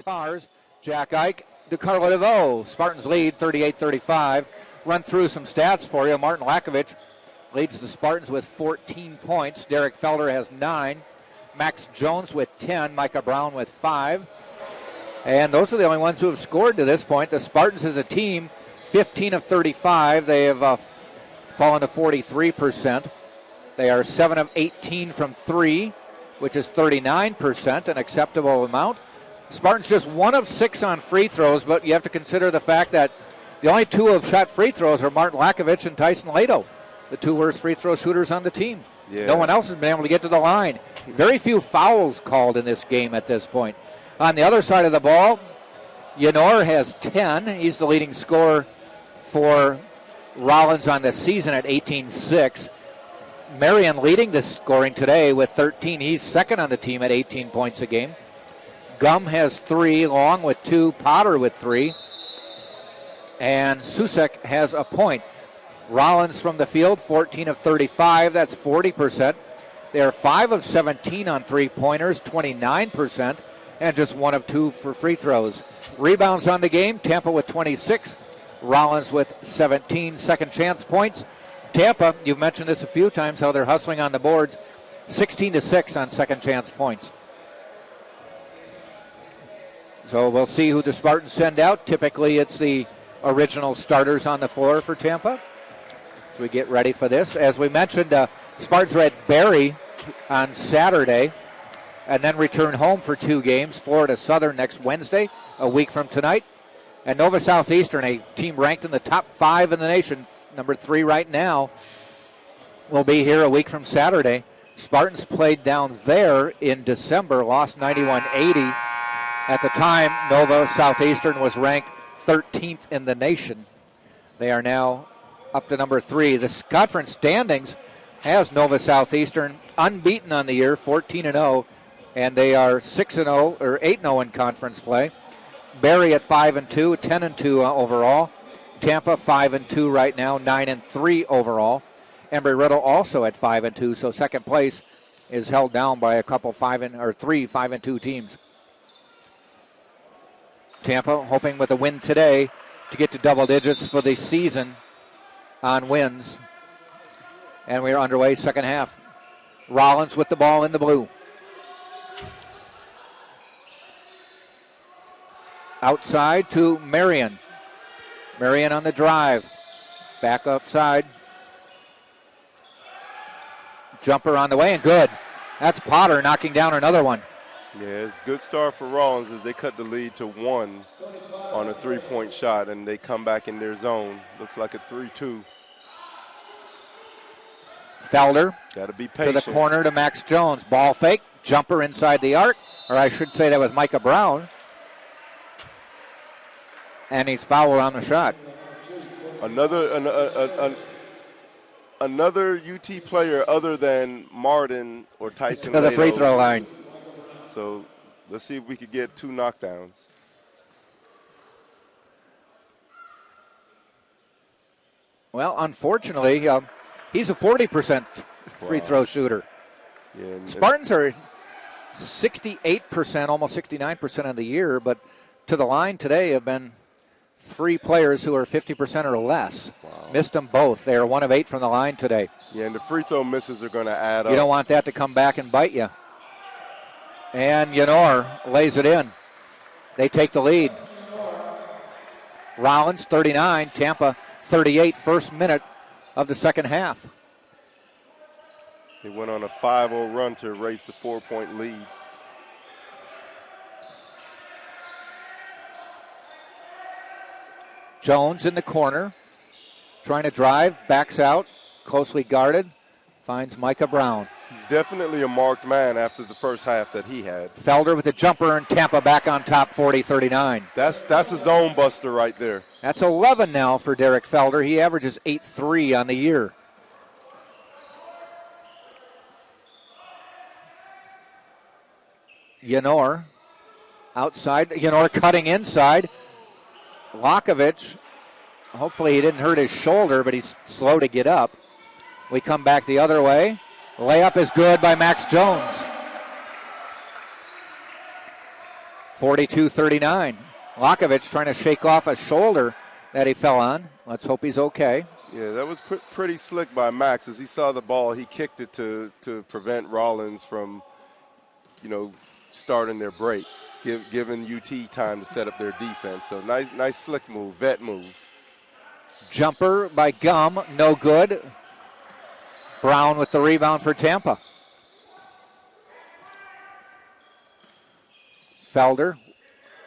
Tars, Jack Ike, DeCarlo DeVoe. Spartans lead 38-35. Run through some stats for you. Martin Lakovich leads the Spartans with 14 points. Derek Felder has 9. Max Jones with 10. Micah Brown with 5. And those are the only ones who have scored to this point. The Spartans as a team, 15 of 35. They have fallen to 43%. They are 7 of 18 from 3, which is 39%, an acceptable amount. Spartans just 1 of 6 on free throws, but you have to consider the fact that the only 2 who have shot free throws are Martin Lakovich and Tyson Lato, the 2 worst free throw shooters on the team. Yeah. No one else has been able to get to the line. Very few fouls called in this game at this point. On the other side of the ball, Yanor has 10. He's the leading scorer for Rollins on the season at 18-6. Marion leading the scoring today with 13. He's second on the team at 18 points a game. Gum has 3, Long with 2, Potter with 3, and Susek has a point. Rollins from the field, 14 of 35. That's 40%. They are 5 of 17 on three-pointers, 29%, and just 1 of 2 for free throws. Rebounds on the game, Tampa with 26, Rollins with 17 second chance points. Tampa, you've mentioned this a few times, how they're hustling on the boards, 16-6 on second chance points. So we'll see who the Spartans send out. Typically it's the original starters on the floor for Tampa. So we get ready for this. As we mentioned, Spartans are at Barry on Saturday and then return home for 2 games. Florida Southern next Wednesday, a week from tonight. And Nova Southeastern, a team ranked in the top 5 in the nation, number 3 right now, will be here a week from Saturday. Spartans played down there in December, lost 91-80. At the time, Nova Southeastern was ranked 13th in the nation. They are now up to number 3. The conference standings has Nova Southeastern unbeaten on the year, 14-0, and they are 6-0 or 8-0 in conference play. Barry at 5-2, 10-2 overall. Tampa 5-2 right now, 9-3 overall. Embry-Riddle also at 5-2, so second place is held down by a couple 3 5-2 teams. Tampa hoping with a win today to get to double digits for the season on wins. And we are underway second half. Rollins with the ball in the blue. Outside to Marion. Marion on the drive. Back upside. Jumper on the way and good. That's Potter knocking down another one. Yeah, it's a good start for Rollins as they cut the lead to 1 on a 3-point shot, and they come back in their zone. Looks like a 3-2. Felder got to be patient. To the corner to Max Jones. Ball fake. Jumper inside the arc. Or I should say that was Micah Brown. And he's fouled on the shot. Another UT player other than Martin or Tyson to the free throw line. So let's see if we could get 2 knockdowns. Well, unfortunately, he's a 40% free throw shooter. Yeah, Spartans are 68%, almost 69% of the year, but to the line today have been 3 players who are 50% or less. Wow. Missed them both. They are 1 of 8 from the line today. Yeah, and the free throw misses are going to add up. You don't want that to come back and bite you. And Yanor lays it in. They take the lead. Rollins 39, Tampa 38, first minute of the second half. They went on a 5-0 run to erase the 4-point lead. Jones in the corner, trying to drive, backs out, closely guarded, finds Micah Brown. He's definitely a marked man after the first half that he had. Felder with a jumper, and Tampa back on top, 40-39. That's a zone buster right there. That's 11 now for Derek Felder. He averages 8-3 on the year. Yanor outside. Yanor cutting inside. Lakovich, hopefully he didn't hurt his shoulder, but he's slow to get up. We come back the other way. Layup is good by Max Jones. 42-39. Lakovich trying to shake off a shoulder that he fell on. Let's hope he's okay. Yeah, that was pretty slick by Max. As he saw the ball, he kicked it to prevent Rollins from, starting their break, giving UT time to set up their defense. So nice slick move, vet move. Jumper by Gum, no good. Brown with the rebound for Tampa. Felder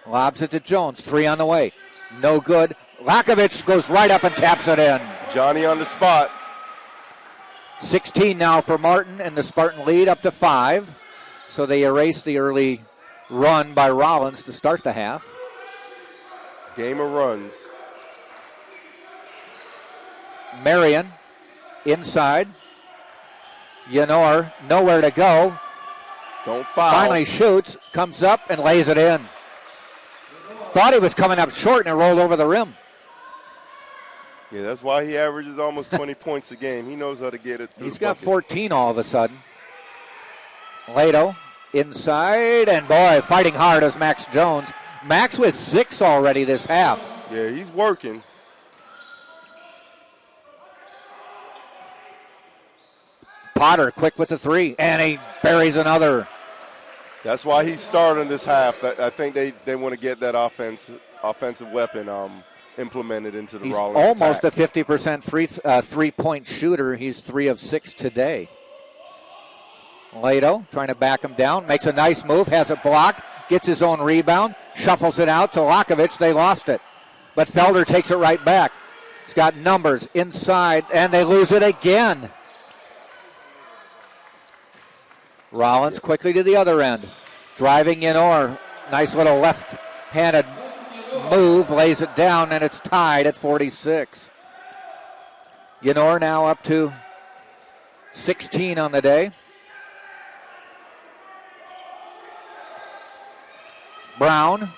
lobs it to Jones. 3 on the way. No good. Lakovich goes right up and taps it in. Johnny on the spot. 16 now for Martin, and the Spartan lead up to 5. So they erase the early run by Rollins to start the half. Game of runs. Marion inside. Yanor nowhere to go. Don't foul. Finally shoots, comes up and lays it in. Thought he was coming up short and it rolled over the rim. Yeah, that's why he averages almost 20 points a game. He knows how to get it through. He's got 14 all of a sudden. Lato inside, and boy, fighting hard as Max Jones. Max with 6 already this half. Yeah, he's working. Potter quick with the 3, and he buries another. That's why he's starting this half. I think they want to get that offensive weapon implemented into the Rollins almost attack. A 50% three-point shooter. He's 3 of 6 today. Lato trying to back him down. Makes a nice move. Has it blocked. Gets his own rebound. Shuffles it out to Lakovich. They lost it. But Felder takes it right back. He's got numbers inside, and they lose it again. Rollins quickly to the other end. Driving Yanor. Nice little left-handed move. Lays it down, and it's tied at 46. Yanor now up to 16 on the day. Brown.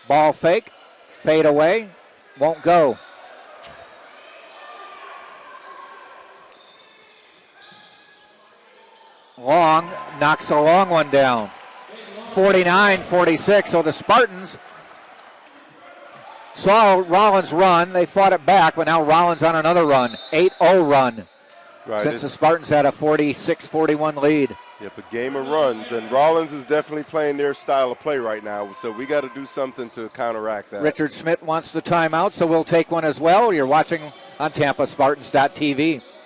Ball fake. Fade away. Won't go. Long knocks a long one down. 49-46. So the Spartans saw Rollins run. They fought it back, but now Rollins on another run. 8-0 run. Right, since the Spartans had a 46-41 lead. Yep, a game of runs. And Rollins is definitely playing their style of play right now. So we got to do something to counteract that. Richard Schmidt wants the timeout, so we'll take one as well. You're watching on TampaSpartans.tv.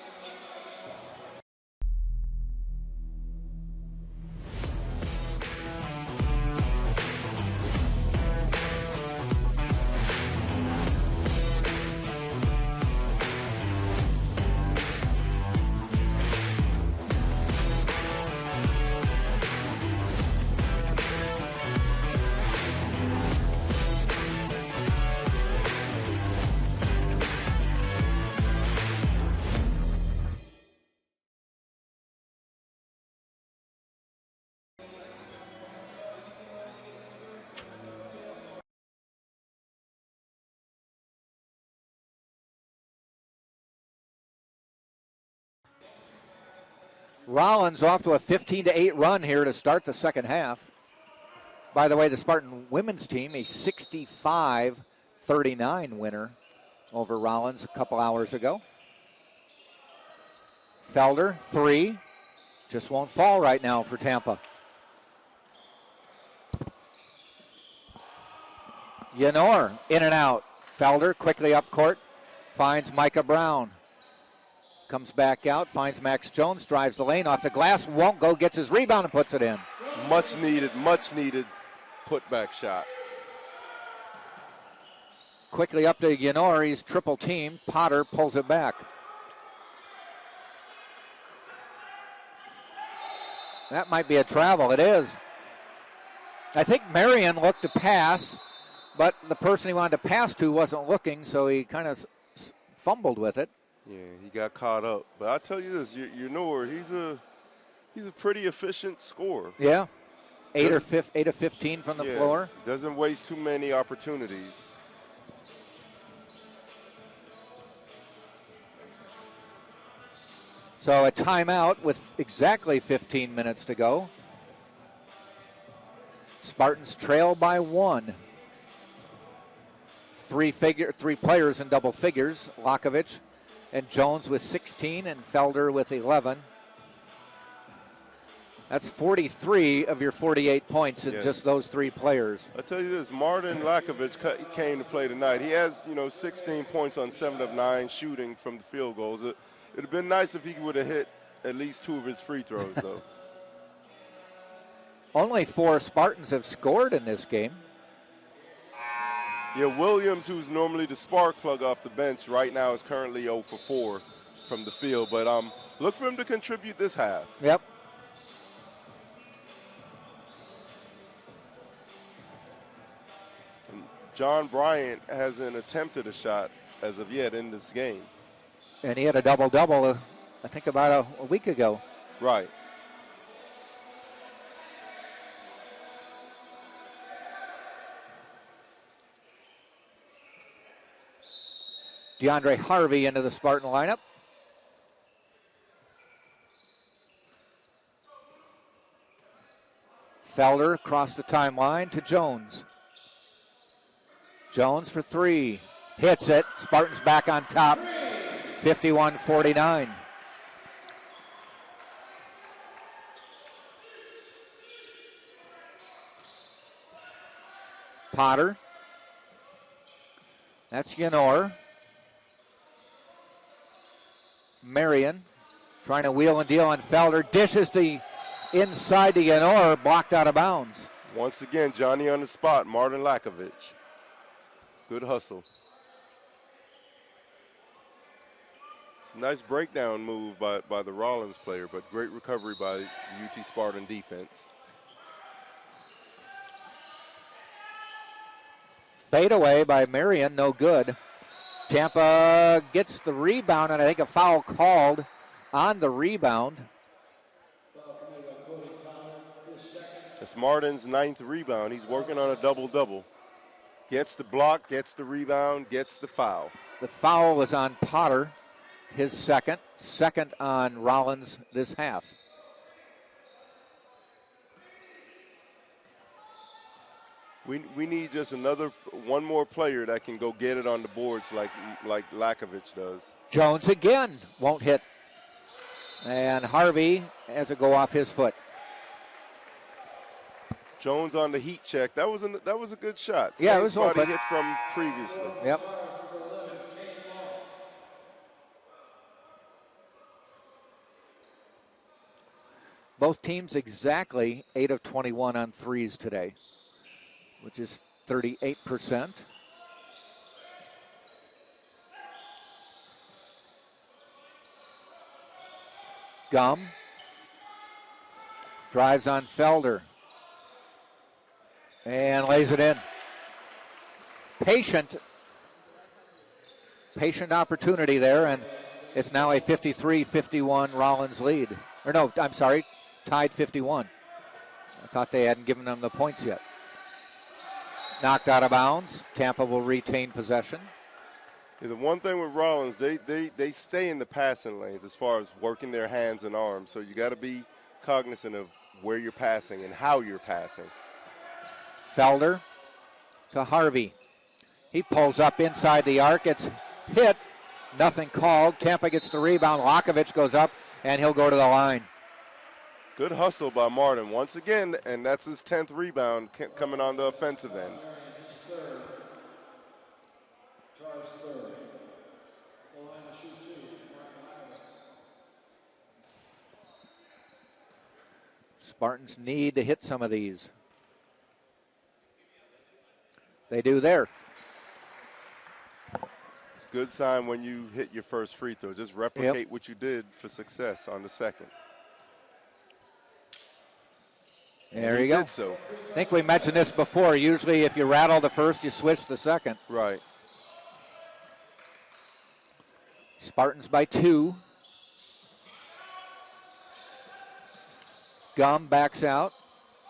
Rollins off to a 15-8 run here to start the second half. By the way, the Spartan women's team, a 65-39 winner over Rollins a couple hours ago. Felder, 3. Just won't fall right now for Tampa. Yanor in and out. Felder quickly up court. Finds Micah Brown. Comes back out, finds Max Jones, drives the lane off the glass, won't go, gets his rebound and puts it in. Much needed putback shot. Quickly up to Yanor, he's triple team. Potter pulls it back. That might be a travel, it is. I think Marion looked to pass, but the person he wanted to pass to wasn't looking, so he kind of fumbled with it. Yeah, he got caught up. But I'll tell you this, Yanor, he's a pretty efficient scorer. Yeah, 8 of 15 from the floor. Doesn't waste too many opportunities. So a timeout with exactly 15 minutes to go. Spartans trail by 1. Three players in double figures. Lakovich and Jones with 16 and Felder with 11. That's 43 of your 48 points in just those 3 players. I'll tell you this, Martin Lakovich came to play tonight. He has, 16 points on 7 of 9 shooting from the field goals. It would have been nice if he would have hit at least 2 of his free throws, though. Only 4 Spartans have scored in this game. Yeah, Williams, who's normally the spark plug off the bench, right now is currently 0 for 4 from the field. But look for him to contribute this half. Yep. John Bryant hasn't attempted a shot as of yet in this game. And he had a double-double, I think, about a week ago. Right. DeAndre Harvey into the Spartan lineup. Felder across the timeline to Jones. Jones for 3. Hits it. Spartans back on top. 51-49. Potter. That's Yanor. Marion trying to wheel and deal on Felder. Dishes the inside to Yanor. Blocked out of bounds. Once again, Johnny on the spot. Martin Lakovich. Good hustle. It's a nice breakdown move by the Rollins player, but great recovery by the UT Spartan defense. Fade away by Marion, no good. Tampa gets the rebound, and I think a foul called on the rebound. It's Martin's 9th rebound. He's working on a double-double. Gets the block, gets the rebound, gets the foul. The foul was on Potter, his second on Rollins this half. We need just one more player that can go get it on the boards like Lakovich does. Jones again won't hit. And Harvey has a go off his foot. Jones on the heat check. That was a good shot. Yeah, Same it was spot open. He hit from previously. Yep. Both teams exactly 8 of 21 on threes today, which is 38%. Gum drives on Felder and lays it in. Patient opportunity there, and it's now a 53-51 Rollins lead. Or no, I'm sorry, tied 51. I thought they hadn't given them the points yet. Knocked out of bounds. Tampa will retain possession. Yeah, the one thing with Rollins, they stay in the passing lanes as far as working their hands and arms. So you got to be cognizant of where you're passing and how you're passing. Felder to Harvey. He pulls up inside the arc. It's hit. Nothing called. Tampa gets the rebound. Lakovich goes up, and he'll go to the line. Good hustle by Martin once again, and that's his 10th rebound coming on the offensive end. Spartans need to hit some of these. They do there. Good sign when you hit your first free throw. Just replicate what you did for success on the second. There you go. Did so. I think we mentioned this before. Usually if you rattle the first, you switch the second. Right. Spartans by 2. Gum backs out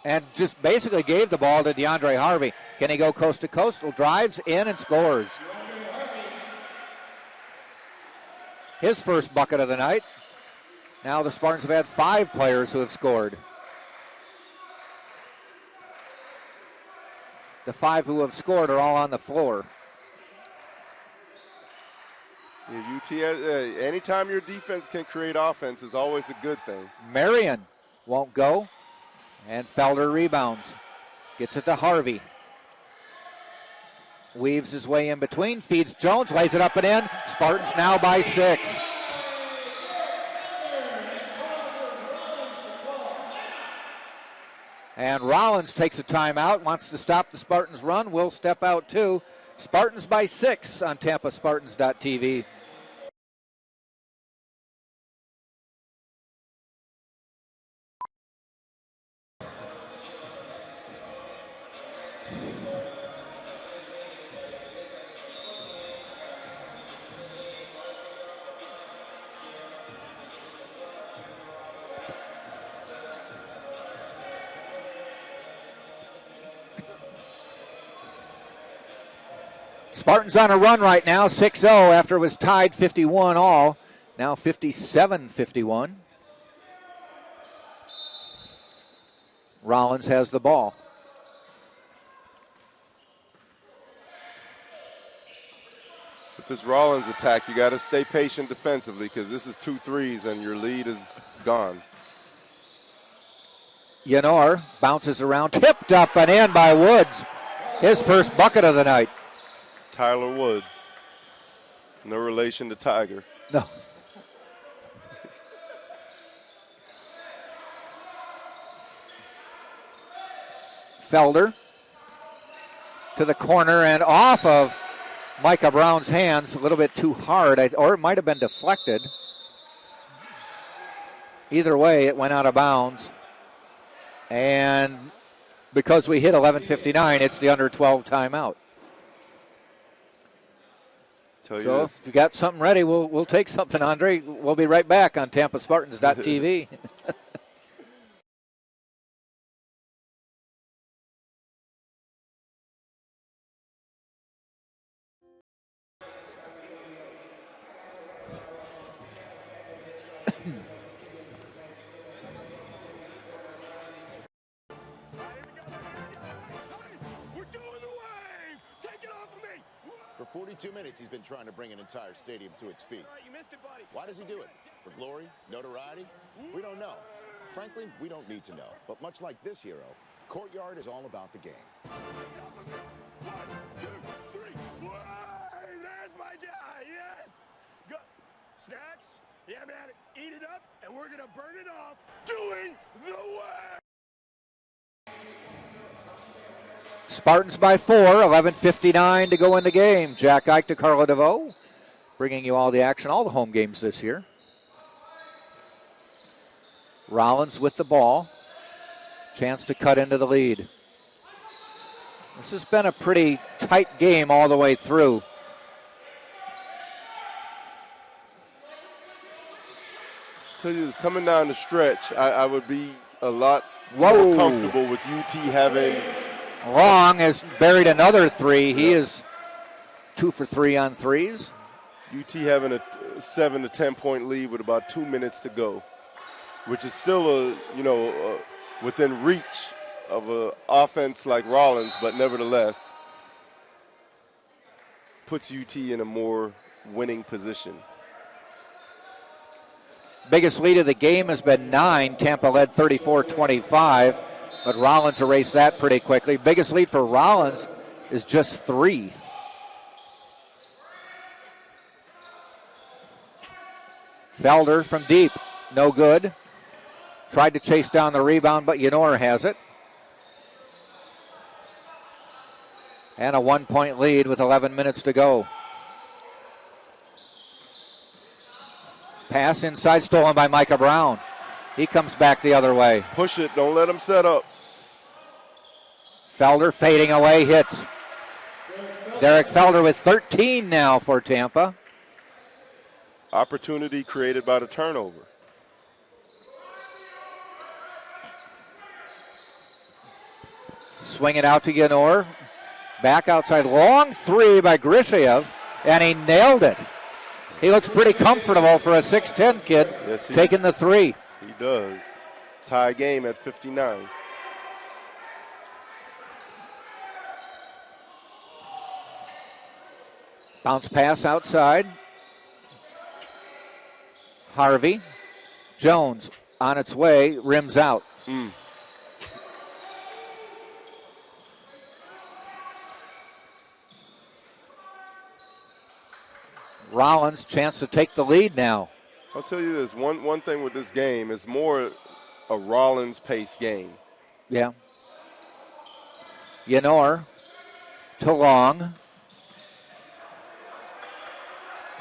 and just basically gave the ball to DeAndre Harvey. Can he go coast to coast? Well, drives in and scores. His first bucket of the night. Now the Spartans have had 5 players who have scored. The 5 who have scored are all on the floor. Yeah, UT, anytime your defense can create offense is always a good thing. Marion won't go. And Felder rebounds. Gets it to Harvey. Weaves his way in between. Feeds Jones. Lays it up and in. Spartans now by 6. And Rollins takes a timeout. Wants to stop the Spartans run. Will step out too. Spartans by 6 on TampaSpartans.tv. Spartans on a run right now, 6-0 after it was tied 51 all. Now 57-51. Rollins has the ball. With this Rollins attack, you got to stay patient defensively because this is 2 threes and your lead is gone. Yenor bounces around, tipped up and in by Woods. His first bucket of the night. Tyler Woods. No relation to Tiger. No. Felder to the corner and off of Micah Brown's hands a little bit too hard, or it might have been deflected. Either way, it went out of bounds. And because we hit 11:59, it's the under 12 timeout. So if you got something ready, we'll take something, Andre. We'll be right back on TampaSpartans.tv. For 42 minutes, he's been trying to bring an entire stadium to its feet. You missed it, buddy. Why does he do it? For glory? Notoriety? We don't know. Frankly, we don't need to know. But much like this hero, Courtyard is all about the game. 1, 2, 3. Whoa, there's my guy. Yes. Go. Snacks? Yeah, man. Eat it up, and we're going to burn it off doing the work. Spartans by 4, 11:59 to go in the game. Jack Ike to Carla DeVoe, bringing you all the action, all the home games this year. Rollins with the ball. Chance to cut into the lead. This has been a pretty tight game all the way through. Tell you this, coming down the stretch, I would be a lot more comfortable with UT having. Long has buried another 3. He is 2 for 3 on threes. UT having a 7 to 10 point lead with about 2 minutes to go, which is still within reach of an offense like Rollins, but nevertheless puts UT in a more winning position. Biggest lead of the game has been 9. Tampa led 34-25. But Rollins erased that pretty quickly. Biggest lead for Rollins is just 3. Felder from deep. No good. Tried to chase down the rebound, but Yenor has it. And a 1-point lead with 11 minutes to go. Pass inside, stolen by Micah Brown. He comes back the other way. Push it. Don't let him set up. Felder fading away, hits. Derek Felder with 13 now for Tampa. Opportunity created by the turnover. Swing it out to Yenor. Back outside. Long 3 by Grishayev, and he nailed it. He looks pretty comfortable for a 6'10 kid, taking the 3. He does. Tie game at 59. Bounce pass outside. Harvey. Jones on its way, rims out. Rollins, chance to take the lead now. I'll tell you this, one thing with this game is more a Rollins pace game. Yeah. Yenor to Long.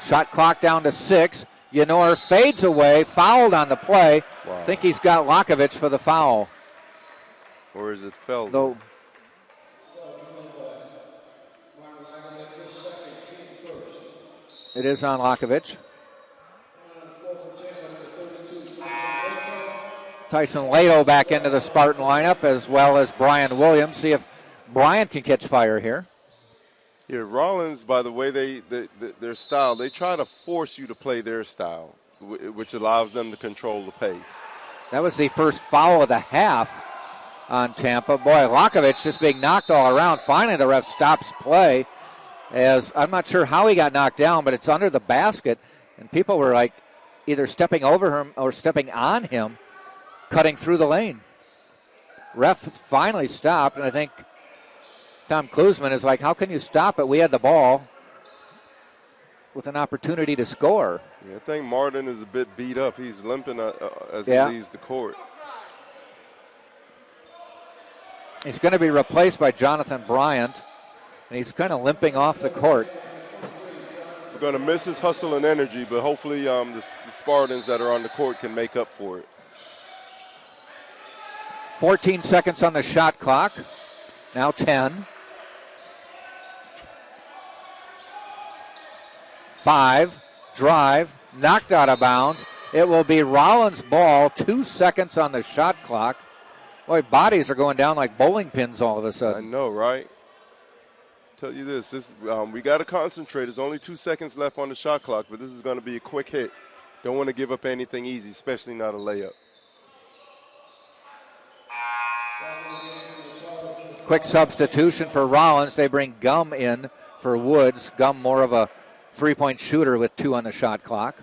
Shot clock down to 6. Yenor fades away, fouled on the play. Wow. I think he's got Lakovich for the foul. Or is it Felder? Though it is on Lakovich. Tyson Lato back into the Spartan lineup, as well as Brian Williams. See if Brian can catch fire here. Yeah, Rollins, by the way, their style, they try to force you to play their style, which allows them to control the pace. That was the first foul of the half on Tampa. Boy, Lakovich just being knocked all around. Finally, the ref stops play, as I'm not sure how he got knocked down, but it's under the basket, and people were like either stepping over him or stepping on him, cutting through the lane. Ref finally stopped, and I think Tom Klusman is like, how can you stop it? We had the ball with an opportunity to score. Yeah, I think Martin is a bit beat up. He's limping as he leaves the court. He's going to be replaced by Jonathan Bryant, and he's kind of limping off the court. We're going to miss his hustle and energy, but hopefully the Spartans that are on the court can make up for it. 14 seconds on the shot clock. Now 10. 5. Drive. Knocked out of bounds. It will be Rollins' ball. 2 seconds on the shot clock. Boy, bodies are going down like bowling pins all of a sudden. I know, right? Tell you this we got to concentrate. There's only 2 seconds left on the shot clock, but this is going to be a quick hit. Don't want to give up anything easy, especially not a layup. Quick substitution for Rollins. They bring Gum in for Woods. Gum more of a three-point shooter with 2 on the shot clock.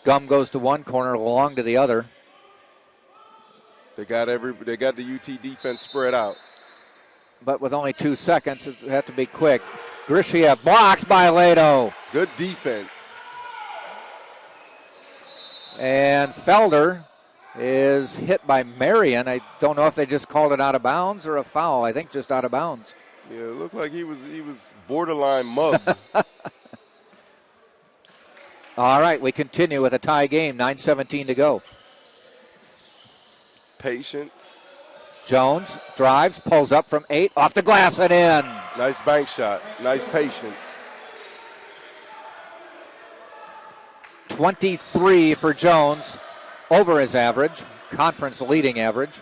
Gum goes to one corner, Long to the other. They got the UT defense spread out. But with only 2 seconds, it have to be quick. Grishiev blocked by Lato. Good defense. And Felder is hit by Marion. I don't know if they just called it out of bounds or a foul. I think just out of bounds. Yeah, it looked like he was borderline mugged. All right, we continue with a tie game. 9:17 to go. Patience. Jones drives, pulls up from 8, off the glass and in. Nice bank shot. Nice patience. 23 for Jones, over his average, conference leading average.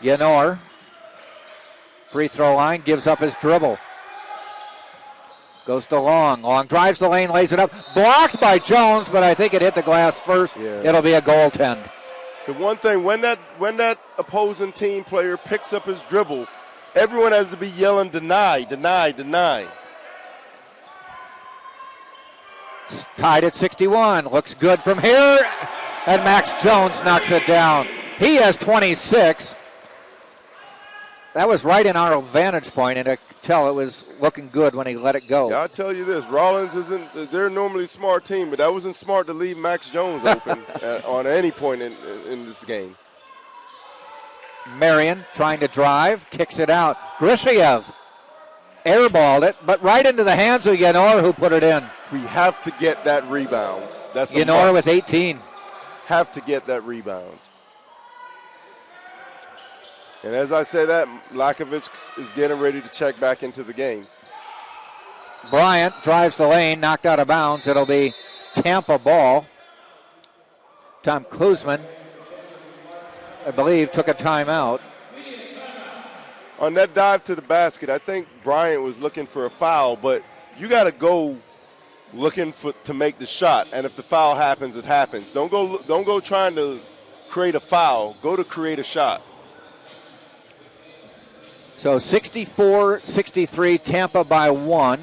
Yenor, free throw line, gives up his dribble. Goes to Long. Long drives the lane, lays it up. Blocked by Jones, but I think it hit the glass first. Yeah. It'll be a goaltend. The one thing, when that opposing team player picks up his dribble, everyone has to be yelling, deny, deny, deny. Tied at 61. Looks good from here. And Max Jones knocks it down. He has 26. That was right in our vantage point, and I could tell it was looking good when he let it go. Yeah, I'll tell you this, Rollins they're normally a smart team, but that wasn't smart to leave Max Jones open on any point in this game. Marion trying to drive, kicks it out. Grishiev airballed it, but right into the hands of Yenor, who put it in. We have to get that rebound. That's a Yenor must. with 18. Have to get that rebound. And as I say that, Lakovich is getting ready to check back into the game. Bryant drives the lane, knocked out of bounds. It'll be Tampa ball. Tom Klusman, I believe, took a timeout. On that dive to the basket, I think Bryant was looking for a foul, but you got to go looking to make the shot. And if the foul happens, it happens. Don't go trying to create a foul. Go to create a shot. So 64-63, Tampa by 1.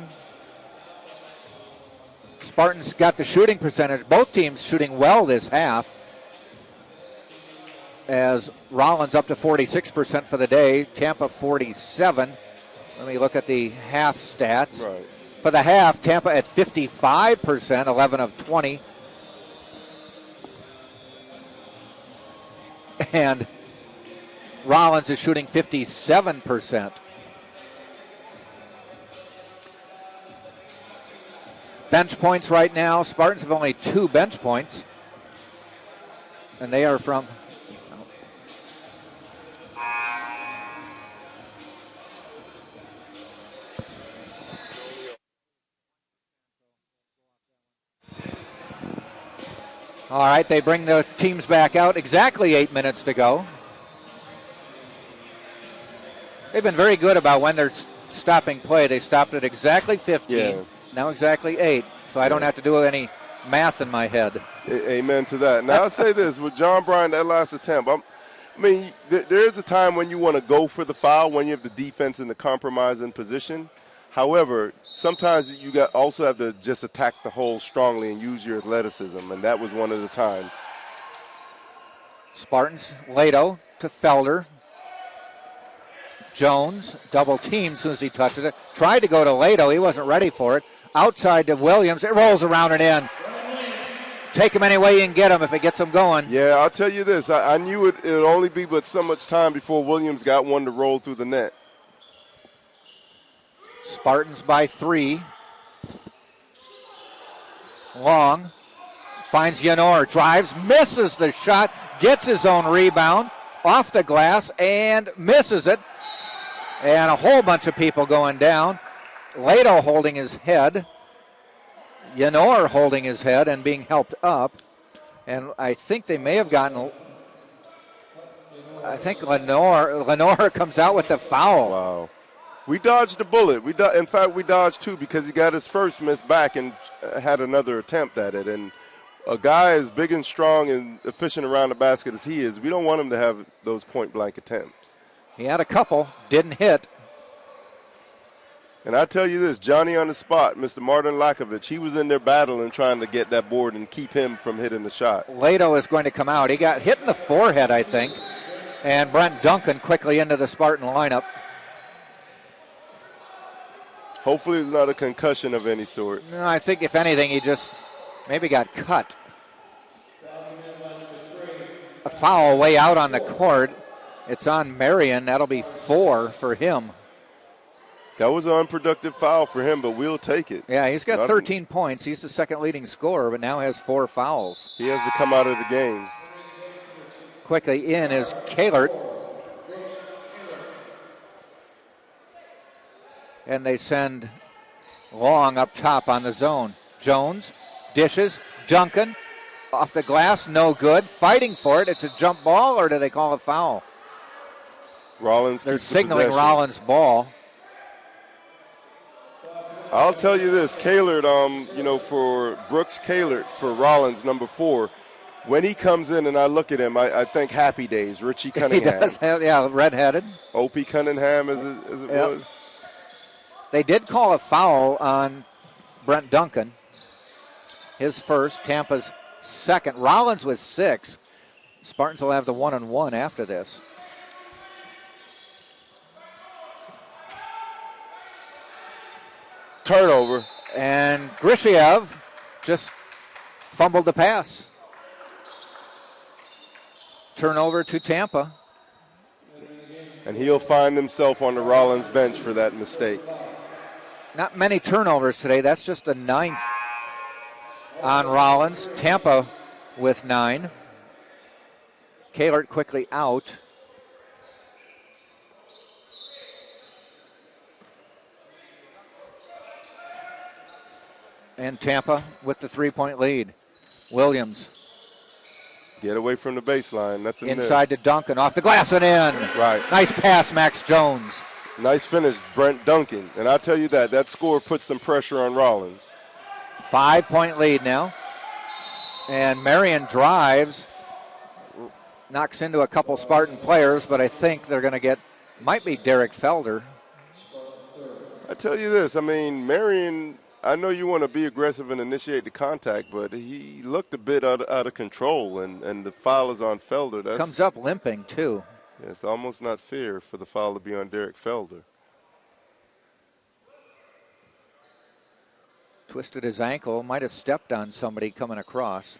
Spartans got the shooting percentage. Both teams shooting well this half. As Rollins up to 46% for the day, Tampa 47. Let me look at the half stats. Right. For the half, Tampa at 55%, 11 of 20. And Rollins is shooting 57%. Bench points right now. Spartans have only 2 bench points. And they are from... All right, they bring the teams back out. Exactly 8 minutes to go. They've been very good about when they're stopping play. They stopped at exactly 15. Yeah. Now exactly 8. So I don't have to do any math in my head. Amen to that. Now, I'll say this. With John Bryan, that last attempt, there's a time when you want to go for the foul when you have the defense in the compromising position. However, sometimes you also have to just attack the hole strongly and use your athleticism, and that was one of the times. Spartans, Lato to Felder. Jones, double team as soon as he touches it. Tried to go to Lato. He wasn't ready for it. Outside to Williams. It rolls around and in. Take him any way you can get him if it gets him going. Yeah, I'll tell you this. I knew it would only be but so much time before Williams got one to roll through the net. Spartans by 3. Long finds Yanor, drives, misses the shot, gets his own rebound off the glass and misses it. And a whole bunch of people going down. Lato holding his head. Yanor holding his head and being helped up. And I think they may have gotten... I think Lenore comes out with the foul. Wow. We dodged a bullet. In fact, we dodged 2 because he got his first miss back and had another attempt at it. And a guy as big and strong and efficient around the basket as he is, we don't want him to have those point-blank attempts. He had a couple, didn't hit. And I tell you this, Johnny on the spot, Mr. Martin Lakovich, he was in there battling trying to get that board and keep him from hitting the shot. Lato is going to come out. He got hit in the forehead, I think. And Brent Duncan quickly into the Spartan lineup. Hopefully it's not a concussion of any sort. No, I think if anything, he just maybe got cut. A foul way out on the court. It's on Marion. That'll be 4 for him. That was an unproductive foul for him, but we'll take it. Yeah, he's got 13 points. He's the second leading scorer, but now has 4 fouls. He has to come out of the game. Quickly in is Kahlert. And they send Long up top on the zone. Jones dishes. Duncan off the glass, no good. Fighting for it. It's a jump ball, or do they call a foul? Rollins. They're signaling Rollins' ball. I'll tell you this, Kahlert, for Brooks Kahlert, for Rollins, number 4, when he comes in and I look at him, I think Happy Days, Richie Cunningham. He does have, redheaded. Opie Cunningham, as it was. They did call a foul on Brent Duncan. His first, Tampa's second. Rollins with 6. Spartans will have the 1-on-1 after this. Turnover. And Grishiev just fumbled the pass. Turnover to Tampa. And he'll find himself on the Rollins bench for that mistake. Not many turnovers today. That's just the 9th on Rollins. Tampa with 9. Kahlert quickly out. And Tampa with the 3-point lead. Williams. Get away from the baseline. Nothing inside to Duncan. Off the glass and in. Right. Nice pass, Max Jones. Nice finish, Brent Duncan. And I'll tell you that score puts some pressure on Rollins. 5-point lead now. And Marion drives. Knocks into a couple Spartan players, but I think they're going to get Might be Derek Felder. I tell you this, I mean, Marion, I know you want to be aggressive and initiate the contact, but he looked a bit out of control, and the foul is on Felder. That's, Comes up limping, too. It's almost not fair for the foul to be on Derek Felder. Twisted his ankle, might have stepped on somebody coming across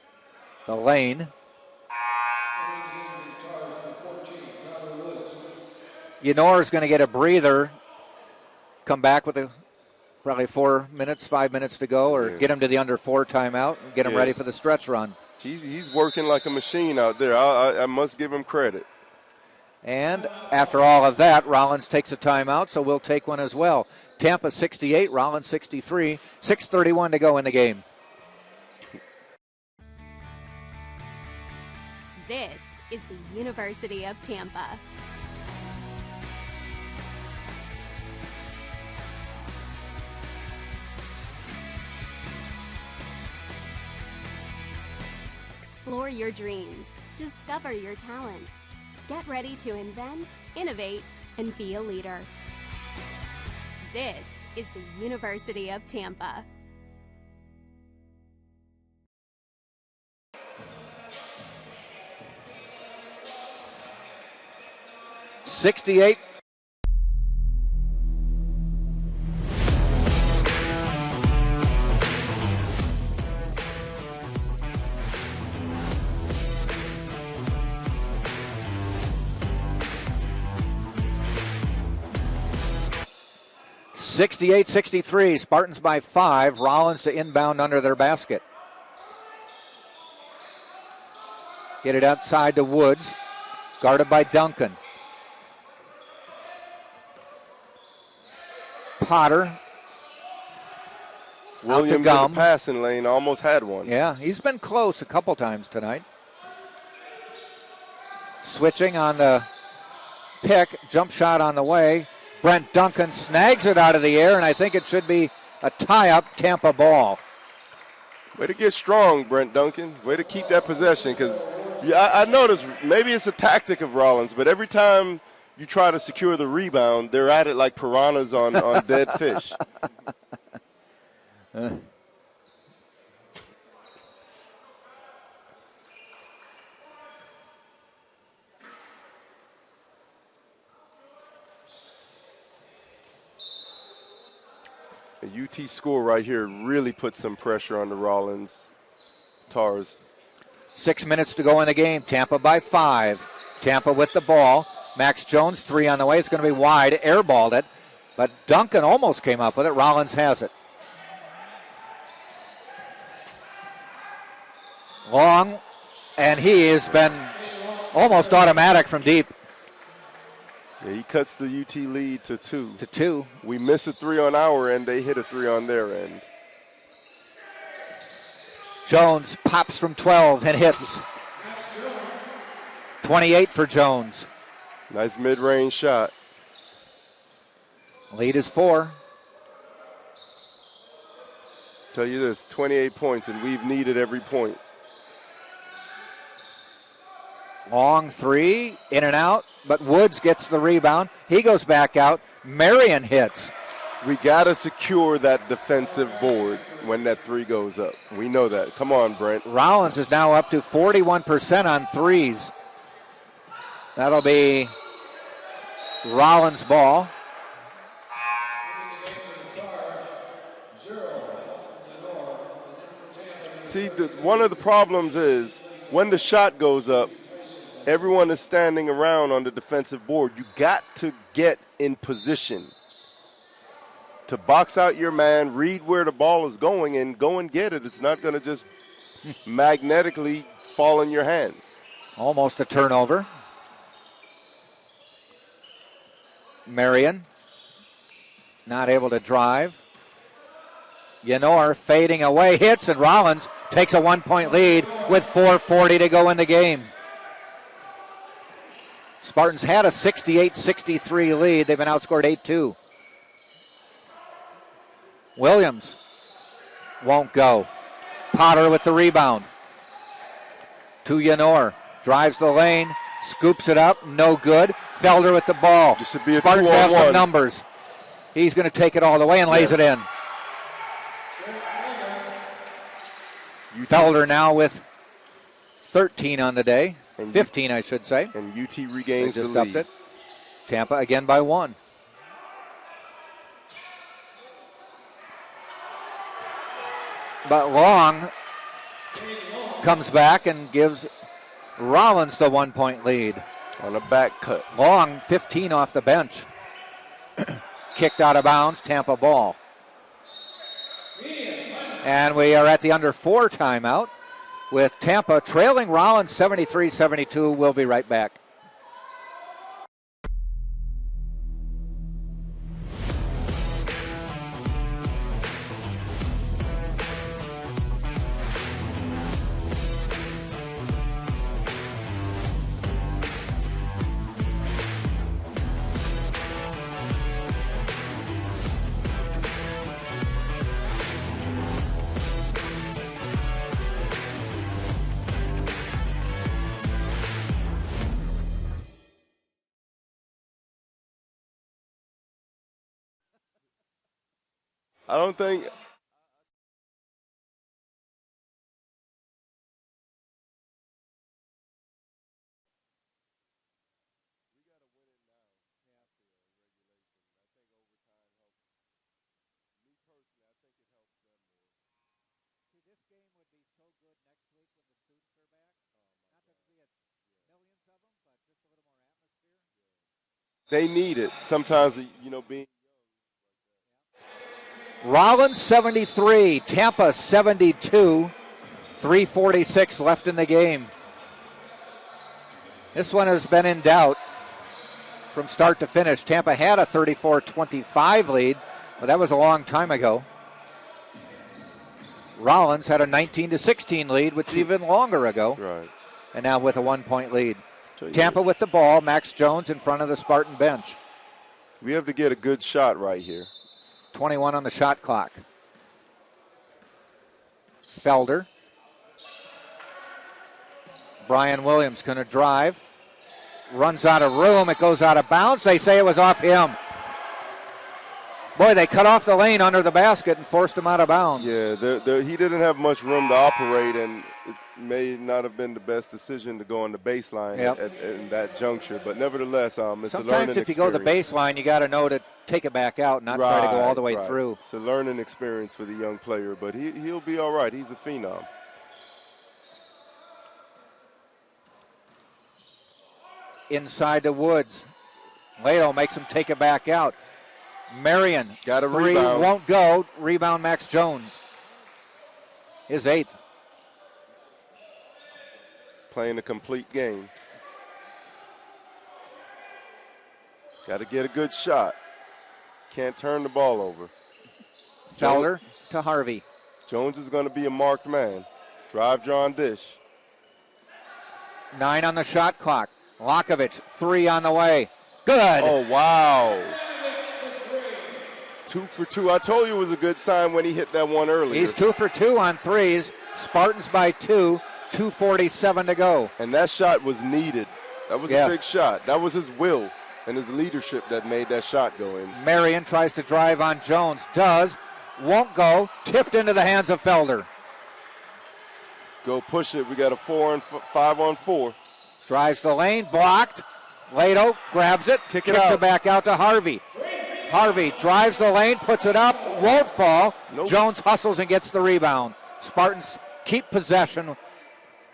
the lane. Ynor's going to get a breather, come back with probably 5 minutes to go, or get him to the under 4 timeout and get him ready for the stretch run. He's working like a machine out there. I must give him credit. And after all of that, Rollins takes a timeout, so we'll take one as well. Tampa 68, Rollins 63, 6:31 to go in the game. This is the University of Tampa. Explore your dreams. Discover your talents. Get ready to invent, innovate, and be a leader. This is the University of Tampa. '68. '68-63, Spartans by 5. Rollins to inbound under their basket. Get it outside to Woods, guarded by Duncan. Potter. Williams in the passing lane almost had one. Yeah, he's been close a couple times tonight. Switching on the pick, jump shot on the way. Brent Duncan snags it out of the air, and I think it should be a tie-up Tampa ball. Way to get strong, Brent Duncan. Way to keep that possession, because I noticed maybe it's a tactic of Rollins, but every time you try to secure the rebound, they're at it like piranhas on dead fish. A UT score right here really puts some pressure on the Rollins Tars. 6 minutes to go in the game. Tampa by 5. Tampa with the ball. Max Jones, 3 on the way. It's going to be wide. Airballed it. But Duncan almost came up with it. Rollins has it. Long. And he has been almost automatic from deep. Yeah, he cuts the UT lead to 2. To 2. We miss a 3 on our end. They hit a 3 on their end. Jones pops from 12 and hits. 28 for Jones. Nice mid-range shot. Lead is 4. Tell you this, 28 points, and we've needed every point. Long 3, in and out, but Woods gets the rebound. He goes back out. Marion hits. We got to secure that defensive board when that 3 goes up. We know that. Come on, Brent. Rollins is now up to 41% on threes. That'll be Rollins' ball. See, one of the problems is when the shot goes up, everyone is standing around on the defensive board. You got to get in position to box out your man, read where the ball is going, and go and get it. It's not going to just magnetically fall in your hands. Almost a turnover. Marion not able to drive. Ynor fading away, hits, and Rollins takes a 1-point lead with 4:40 to go in the game. Spartans had a 68-63 lead. They've been outscored 8-2. Williams won't go. Potter with the rebound. To Ynor. Drives the lane. Scoops it up, no good. Felder with the ball. This should be a Spartans have 2-on-1. some numbers. He's going to take it all the way and lays it in. Felder now with 13 on the day. 15, I should say. And UT regains They just the upped lead. it. Tampa again by 1. But Long comes back and gives Rollins the 1-point lead. On a back cut. Long, 15 off the bench. Kicked out of bounds, Tampa ball. And we are at the under 4 timeout with Tampa trailing Rollins 73-72. We'll be right back. I don't think. They need it. Sometimes, being. Rollins 73, Tampa 72, 3:46 left in the game. This one has been in doubt from start to finish. Tampa had a 34-25 lead, but that was a long time ago. Rollins had a 19-16 lead, which is even longer ago. Right. And now with a 1-point lead. Tampa with the ball, Max Jones in front of the Spartan bench. We have to get a good shot right here. 21 on the shot clock. Felder. Brian Williams going to drive. Runs out of room. It goes out of bounds. They say it was off him. Boy, they cut off the lane under the basket and forced him out of bounds. Yeah, he didn't have much room to operate, and it may not have been the best decision to go on the baseline in that juncture. But nevertheless, it's a learning experience. Sometimes if you go to the baseline, you got to know to take it back out and not try to go all the way through. It's a learning experience for the young player, but he'll be all right. He's a phenom. Inside the Woods. Lato makes him take it back out. Marion, got a three, rebound. Won't go. Rebound, Max Jones. His 8th. Playing a complete game. Got to get a good shot. Can't turn the ball over. Felder to Harvey. Jones is going to be a marked man. Drive, drawn, dish. 9 on the shot clock. Lakovic, 3 on the way. Good. Oh, wow. 2 for 2. I told you it was a good sign when he hit that one earlier. He's 2 for 2 on threes. Spartans by 2. 2:47 to go. And that shot was needed. That was a big shot. That was his will and his leadership that made that shot go in. Marion tries to drive on Jones. Does. Won't go. Tipped into the hands of Felder. Go push it. We got a 5-on-4. Drives the lane. Blocked. Lato grabs it. Kicks it back out to Harvey. Harvey drives the lane, puts it up, won't fall. Nope. Jones hustles and gets the rebound. Spartans keep possession.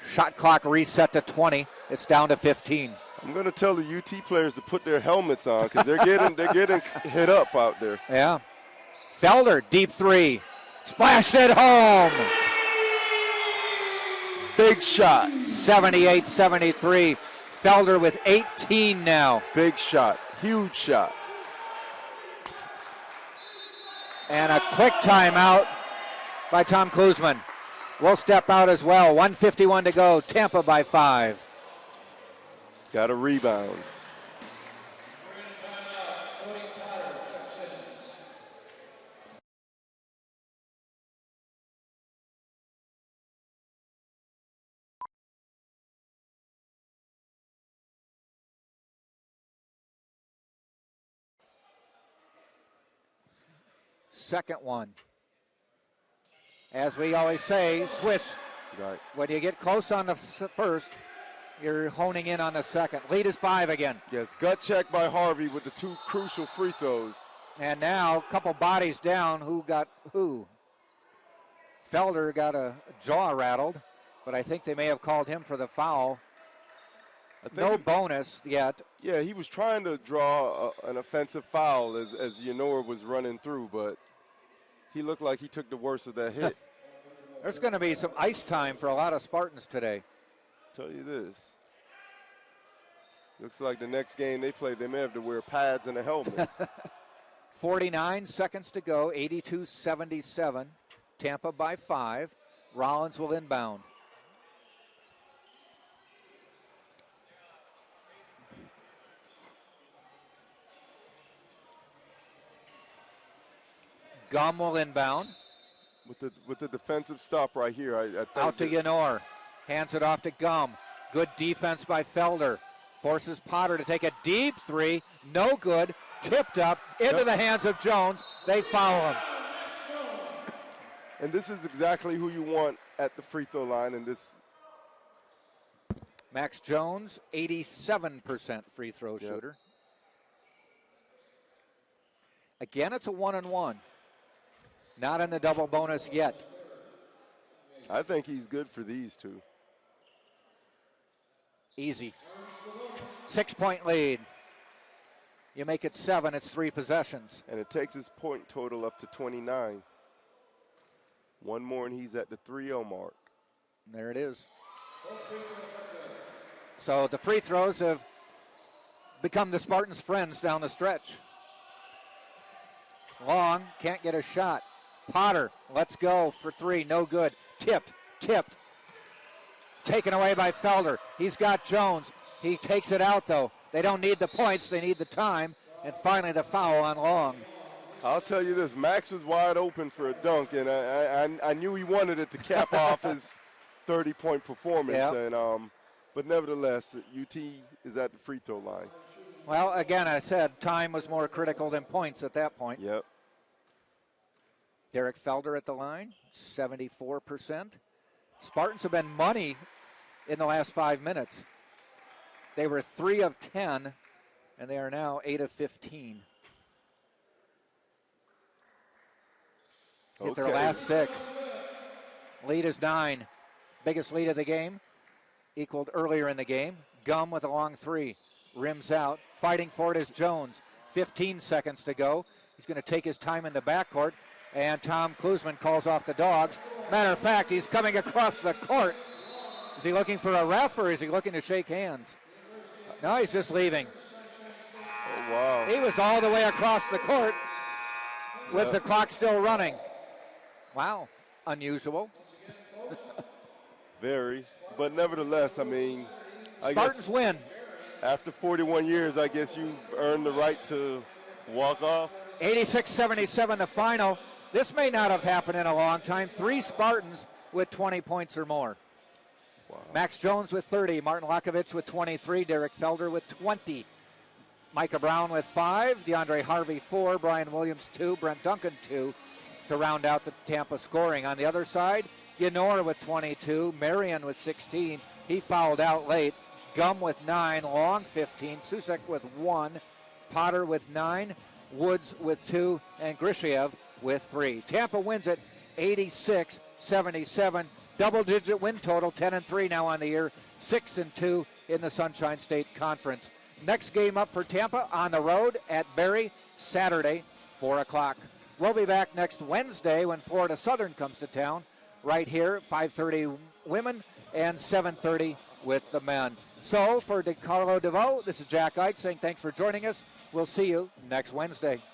Shot clock reset to 20. It's down to 15. I'm going to tell the UT players to put their helmets on because they're getting hit up out there. Yeah. Felder, deep 3. Splashed it home. Big shot. 78-73. Felder with 18 now. Big shot. Huge shot. And a quick timeout by Tom Klusman. We'll step out as well. 1:51 to go. Tampa by 5. Got a rebound. second one. As we always say, swish. Right. When you get close on the first, you're honing in on the second. Lead is 5 again. Yes, gut check by Harvey with the 2 crucial free throws. And now, a couple bodies down. Who got who? Felder got a jaw rattled, but I think they may have called him for the foul. No bonus yet. Yeah, he was trying to draw an offensive foul as Yenor was running through, but he looked like he took the worst of that hit. There's going to be some ice time for a lot of Spartans today. Tell you this. Looks like the next game they play, they may have to wear pads and a helmet. 49 seconds to go, 82-77. Tampa by 5. Rollins will inbound. Gum will inbound. With the defensive stop right here, I think. Out to Yenor. Hands it off to Gum. Good defense by Felder. Forces Potter to take a deep 3. No good. Tipped up into the hands of Jones. They foul him. And this is exactly who you want at the free throw line. And this. Max Jones, 87% free throw shooter. Again, it's a 1-and-1. Not in the double bonus yet. I think he's good for these 2. Easy. 6-point lead. You make it 7, it's 3 possessions. And it takes his point total up to 29. One more and he's at the 3-0 mark. And there it is. So the free throws have become the Spartans' friends down the stretch. Long, can't get a shot. Potter, let's go for 3, no good. Tipped. Taken away by Felder. He's got Jones. He takes it out, though. They don't need the points, they need the time. And finally the foul on Long. I'll tell you this, Max was wide open for a dunk, and I knew he wanted it to cap off his 30-point performance. Yep. And but nevertheless, UT is at the free throw line. Well, again, I said time was more critical than points at that point. Yep. Derek Felder at the line, 74%. Spartans have been money in the last 5 minutes. They were 3 of 10, and they are now 8 of 15. Hit their last 6. Lead is 9. Biggest lead of the game, equaled earlier in the game. Gum with a long 3. Rims out. Fighting for it is Jones. 15 seconds to go. He's going to take his time in the backcourt. And Tom Klusman calls off the Dogs. Matter of fact, he's coming across the court. Is he looking for a ref or is he looking to shake hands? No, he's just leaving. Oh, wow. He was all the way across the court with the clock still running. Wow, unusual. Very. But nevertheless, I mean, Spartans win. After 41 years, I guess you've earned the right to walk off. 86-77 the final. This may not have happened in a long time. 3 Spartans with 20 points or more. Wow. Max Jones with 30, Martin Lakovich with 23, Derek Felder with 20, Micah Brown with 5, DeAndre Harvey 4, Brian Williams 2, Brent Duncan 2 to round out the Tampa scoring. On the other side, Yenor with 22, Marion with 16. He fouled out late. Gum with 9, Long 15, Susek with 1, Potter with 9, Woods with 2, and Grishiev with 3. Tampa wins it 86-77. Double-digit win total, 10-3 now on the year, 6-2 in the Sunshine State Conference. Next game up for Tampa on the road at Barry, Saturday, 4 o'clock. We'll be back next Wednesday when Florida Southern comes to town, right here, 5:30 women and 7:30 with the men. So for DeCarlo DeVoe, this is Jack Ike saying thanks for joining us. We'll see you next Wednesday.